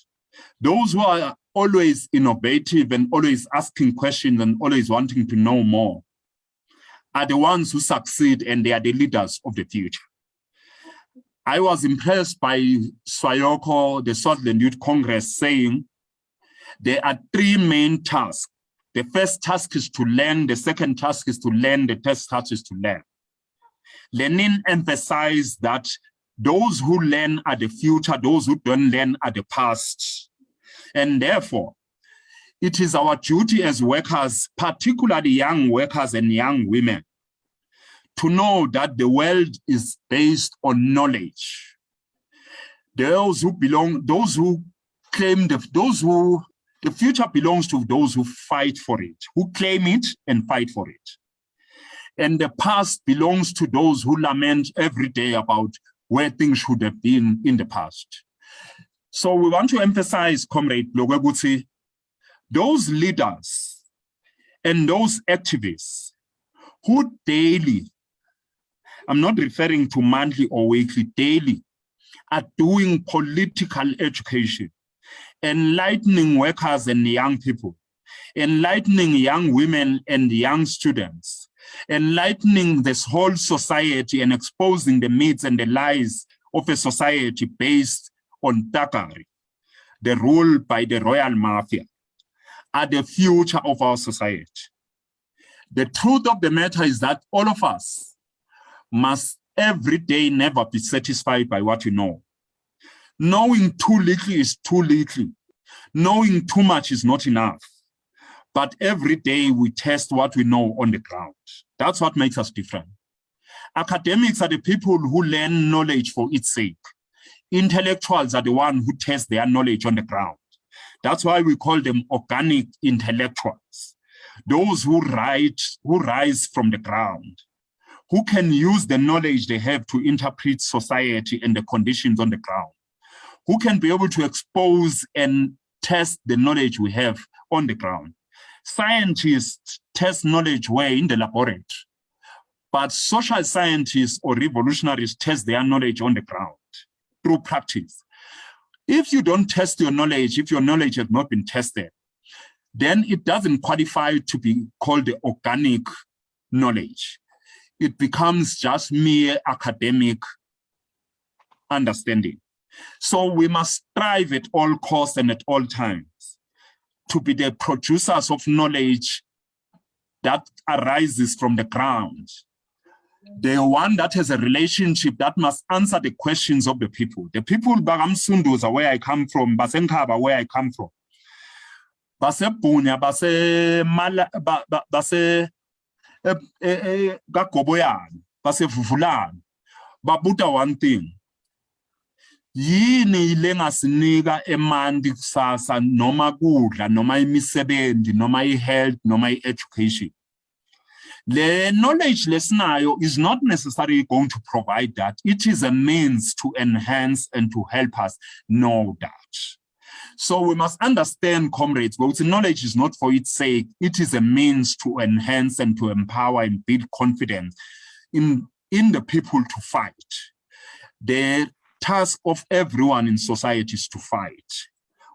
Those who are always innovative and always asking questions and always wanting to know more are the ones who succeed, and they are the leaders of the future. I was impressed by Swayoko, the Swaziland Youth Congress, saying there are three main tasks. The first task is to learn, the second task is to learn, the third task is to learn. Lenin emphasized that those who learn are the future, those who don't learn are the past. And therefore, it is our duty as workers, particularly young workers and young women, to know that the world is based on knowledge. Those who belong, those who claim, the future belongs to those who fight for it, who claim it and fight for it. And the past belongs to those who lament every day about where things should have been in the past. So we want to emphasize, Comrade Logweguti, those leaders and those activists who daily, I'm not referring to monthly or weekly, daily, are doing political education, enlightening workers and young people, enlightening young women and young students, enlightening this whole society and exposing the myths and the lies of a society based on thuggery, the rule by the royal mafia, are the future of our society. The truth of the matter is that all of us must every day never be satisfied by what we know. Knowing too little is too little. Knowing too much is not enough. But every day we test what we know on the ground. That's what makes us different. Academics are the people who learn knowledge for its sake. Intellectuals are the ones who test their knowledge on the ground. That's why we call them organic intellectuals. Those who rise from the ground, who can use the knowledge they have to interpret society and the conditions on the ground, who can be able to expose and test the knowledge we have on the ground. Scientists test knowledge where in the laboratory, but social scientists or revolutionaries test their knowledge on the ground through practice. If you don't test your knowledge, if your knowledge has not been tested, then it doesn't qualify to be called the organic knowledge. It becomes just mere academic understanding. So we must strive at all costs and at all times to be the producers of knowledge that arises from the ground. The one that has a relationship that must answer the questions of the people. The people, Bagamsunduza, where I come from, Basenkaba, where I come from, Base Punya, Base Gakoboyan, Base Fufulan, Babuta one thing. Yini lengasiniga emandi kusasa noma kudla noma imisebenzi noma health noma education. The knowledge lesinayo is not necessarily going to provide that. It is a means to enhance and to help us know that. So we must understand, comrades, because knowledge is not for its sake. It is a means to enhance and to empower and build confidence in the people to fight. The task of everyone in society is to fight.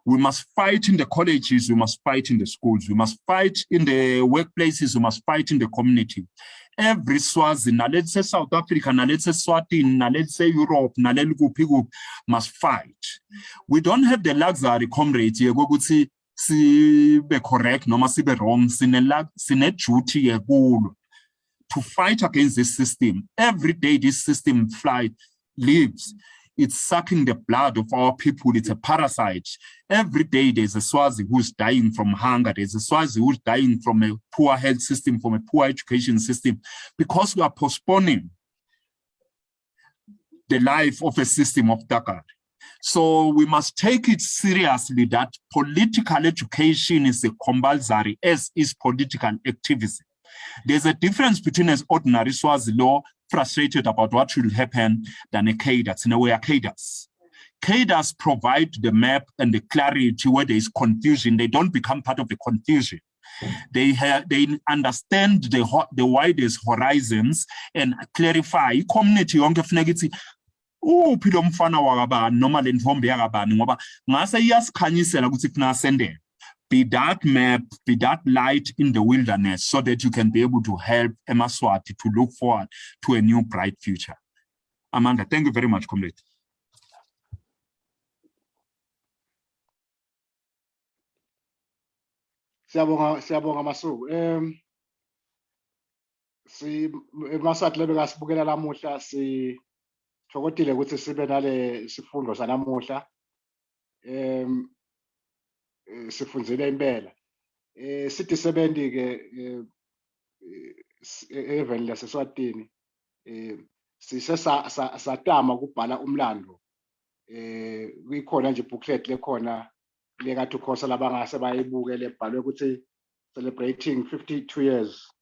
We must fight in the colleges, we must fight in the schools, we must fight in the workplaces, we must fight in the community. Every Swazi, now let's say South Africa, now let's say Swatini, now let's say Europe, now let's go must fight. We don't have the luxury, comrades, here go see be correct, no must be wrong, sine duty to fight against this system. Every day this system lives. It's sucking the blood of our people. It's a parasite. Every day there's a Swazi who's dying from hunger. There's a Swazi who's dying from a poor health system, from a poor education system, because we are postponing the life of a system of thuggery. So we must take it seriously that political education is a compulsory, as is political activism. There's a difference between an ordinary Swazi law frustrated about what should happen than a cadres. In a way, cadres provide the map and the clarity where there is confusion. They don't become part of the confusion. They understand the widest horizons and clarify. Community uphi lo mfana wakabani noma le ntombi yakabani ngoba ngase iyasikhanyisela ukuthi kufuna sendele. Be that map, be that light in the wilderness so that you can be able to help eMaswati to look forward to a new bright future. Amanda, thank you very much, comrade. Siyabonga Masuku. eMaswati lebe kasibukela lamuhla sithokozile ukuthi sibe nale sifundo sanamuhla. Sifundzile impela. Sithi 70 ke even laseSwatini sise satama ukubhala umlando. Kuyikhona nje booklet lekhona lekathi ukhosa labangase bayibuke lebhalwe ukuthi celebrating 52 years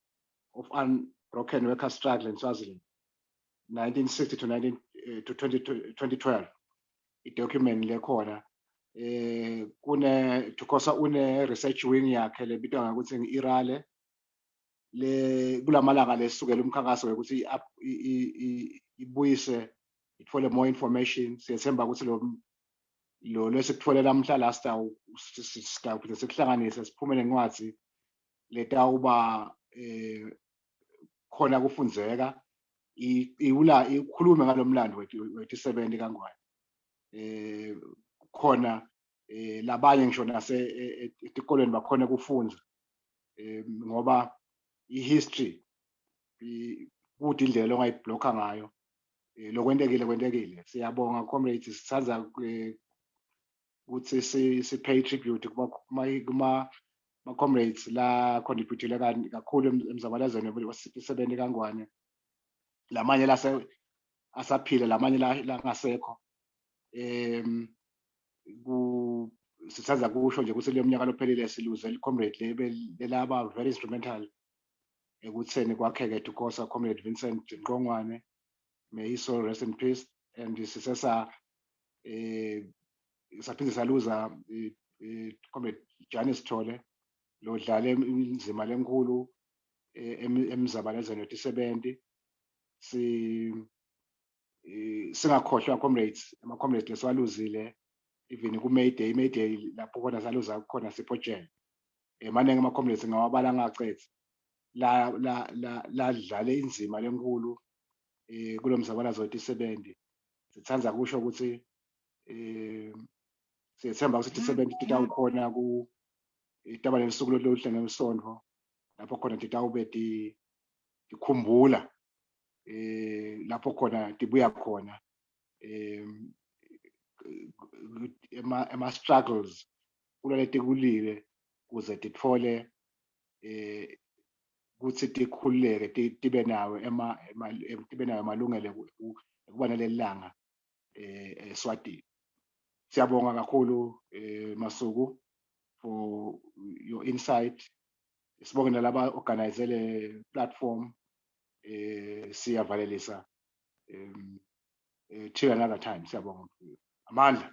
of unbroken worker struggle in Swaziland 1960 to 2012. I-document lekhona Tukosa une research wing yakhe lebitwa ngokuthi ngi-Irale kulamalanga lesukela umkhankaso ukuthi ibuyise itfole more information. Siyethemba ukuthi lo lesikutfole namhla la sitawuphinda sikuhlanganise siphume nencwadzi letawuba khona kufundzeka ikhulume ngalomlando wethi-70 kangwane. Khona labanye ngisho etikolweni bakhona kufunda ngoba i-history ukuthi indlela ongayiblokha ngayo lokwentekile. Siyabonga comrades, sithandza ukuthi si-pay tribute kuma-comrades la contributile kakhulu emzabalazweni we-70 kangwane. Lamanye asaphila, lamanye langasekho. Sithandza kusho nje ukuthi le mnyaka lophelile siluze i-comrade lelaba very instrumental ekutheni kwakheke Tukosa, comrade Vincent Ngqongwane, may his soul rest in peace. And saphinde saluza comrade Janis Thole lo dlale inzima lenkulu emzabalazweni wethi-70. Singakhohlwa comrades, ama-comrades lesiwaluzile even ku-May Day lapho khona saluza khona siphojele. Maningi ama-comrades ngawabala ngacethe la dlale inzima lenkulu kulo mzabalazo wethi-70. Sithandza kusho ukuthi siyethemba ukuthi ithi-70 titawukhona itaba lesuku loluhle ngemsondvo lapho khona titawube tikhumbula lapho khona tibuya khona ema-struggles kulaletekulile kuze titfole ukuthi tikhululeke tibe nawo amalungelo ekuba nalelanga eSwatini. Siyabonga kakhulu Masuku for your insight. Sibonge nalaba organize le platform. Siyavalelisa till another time. Siyabonga. Amandla.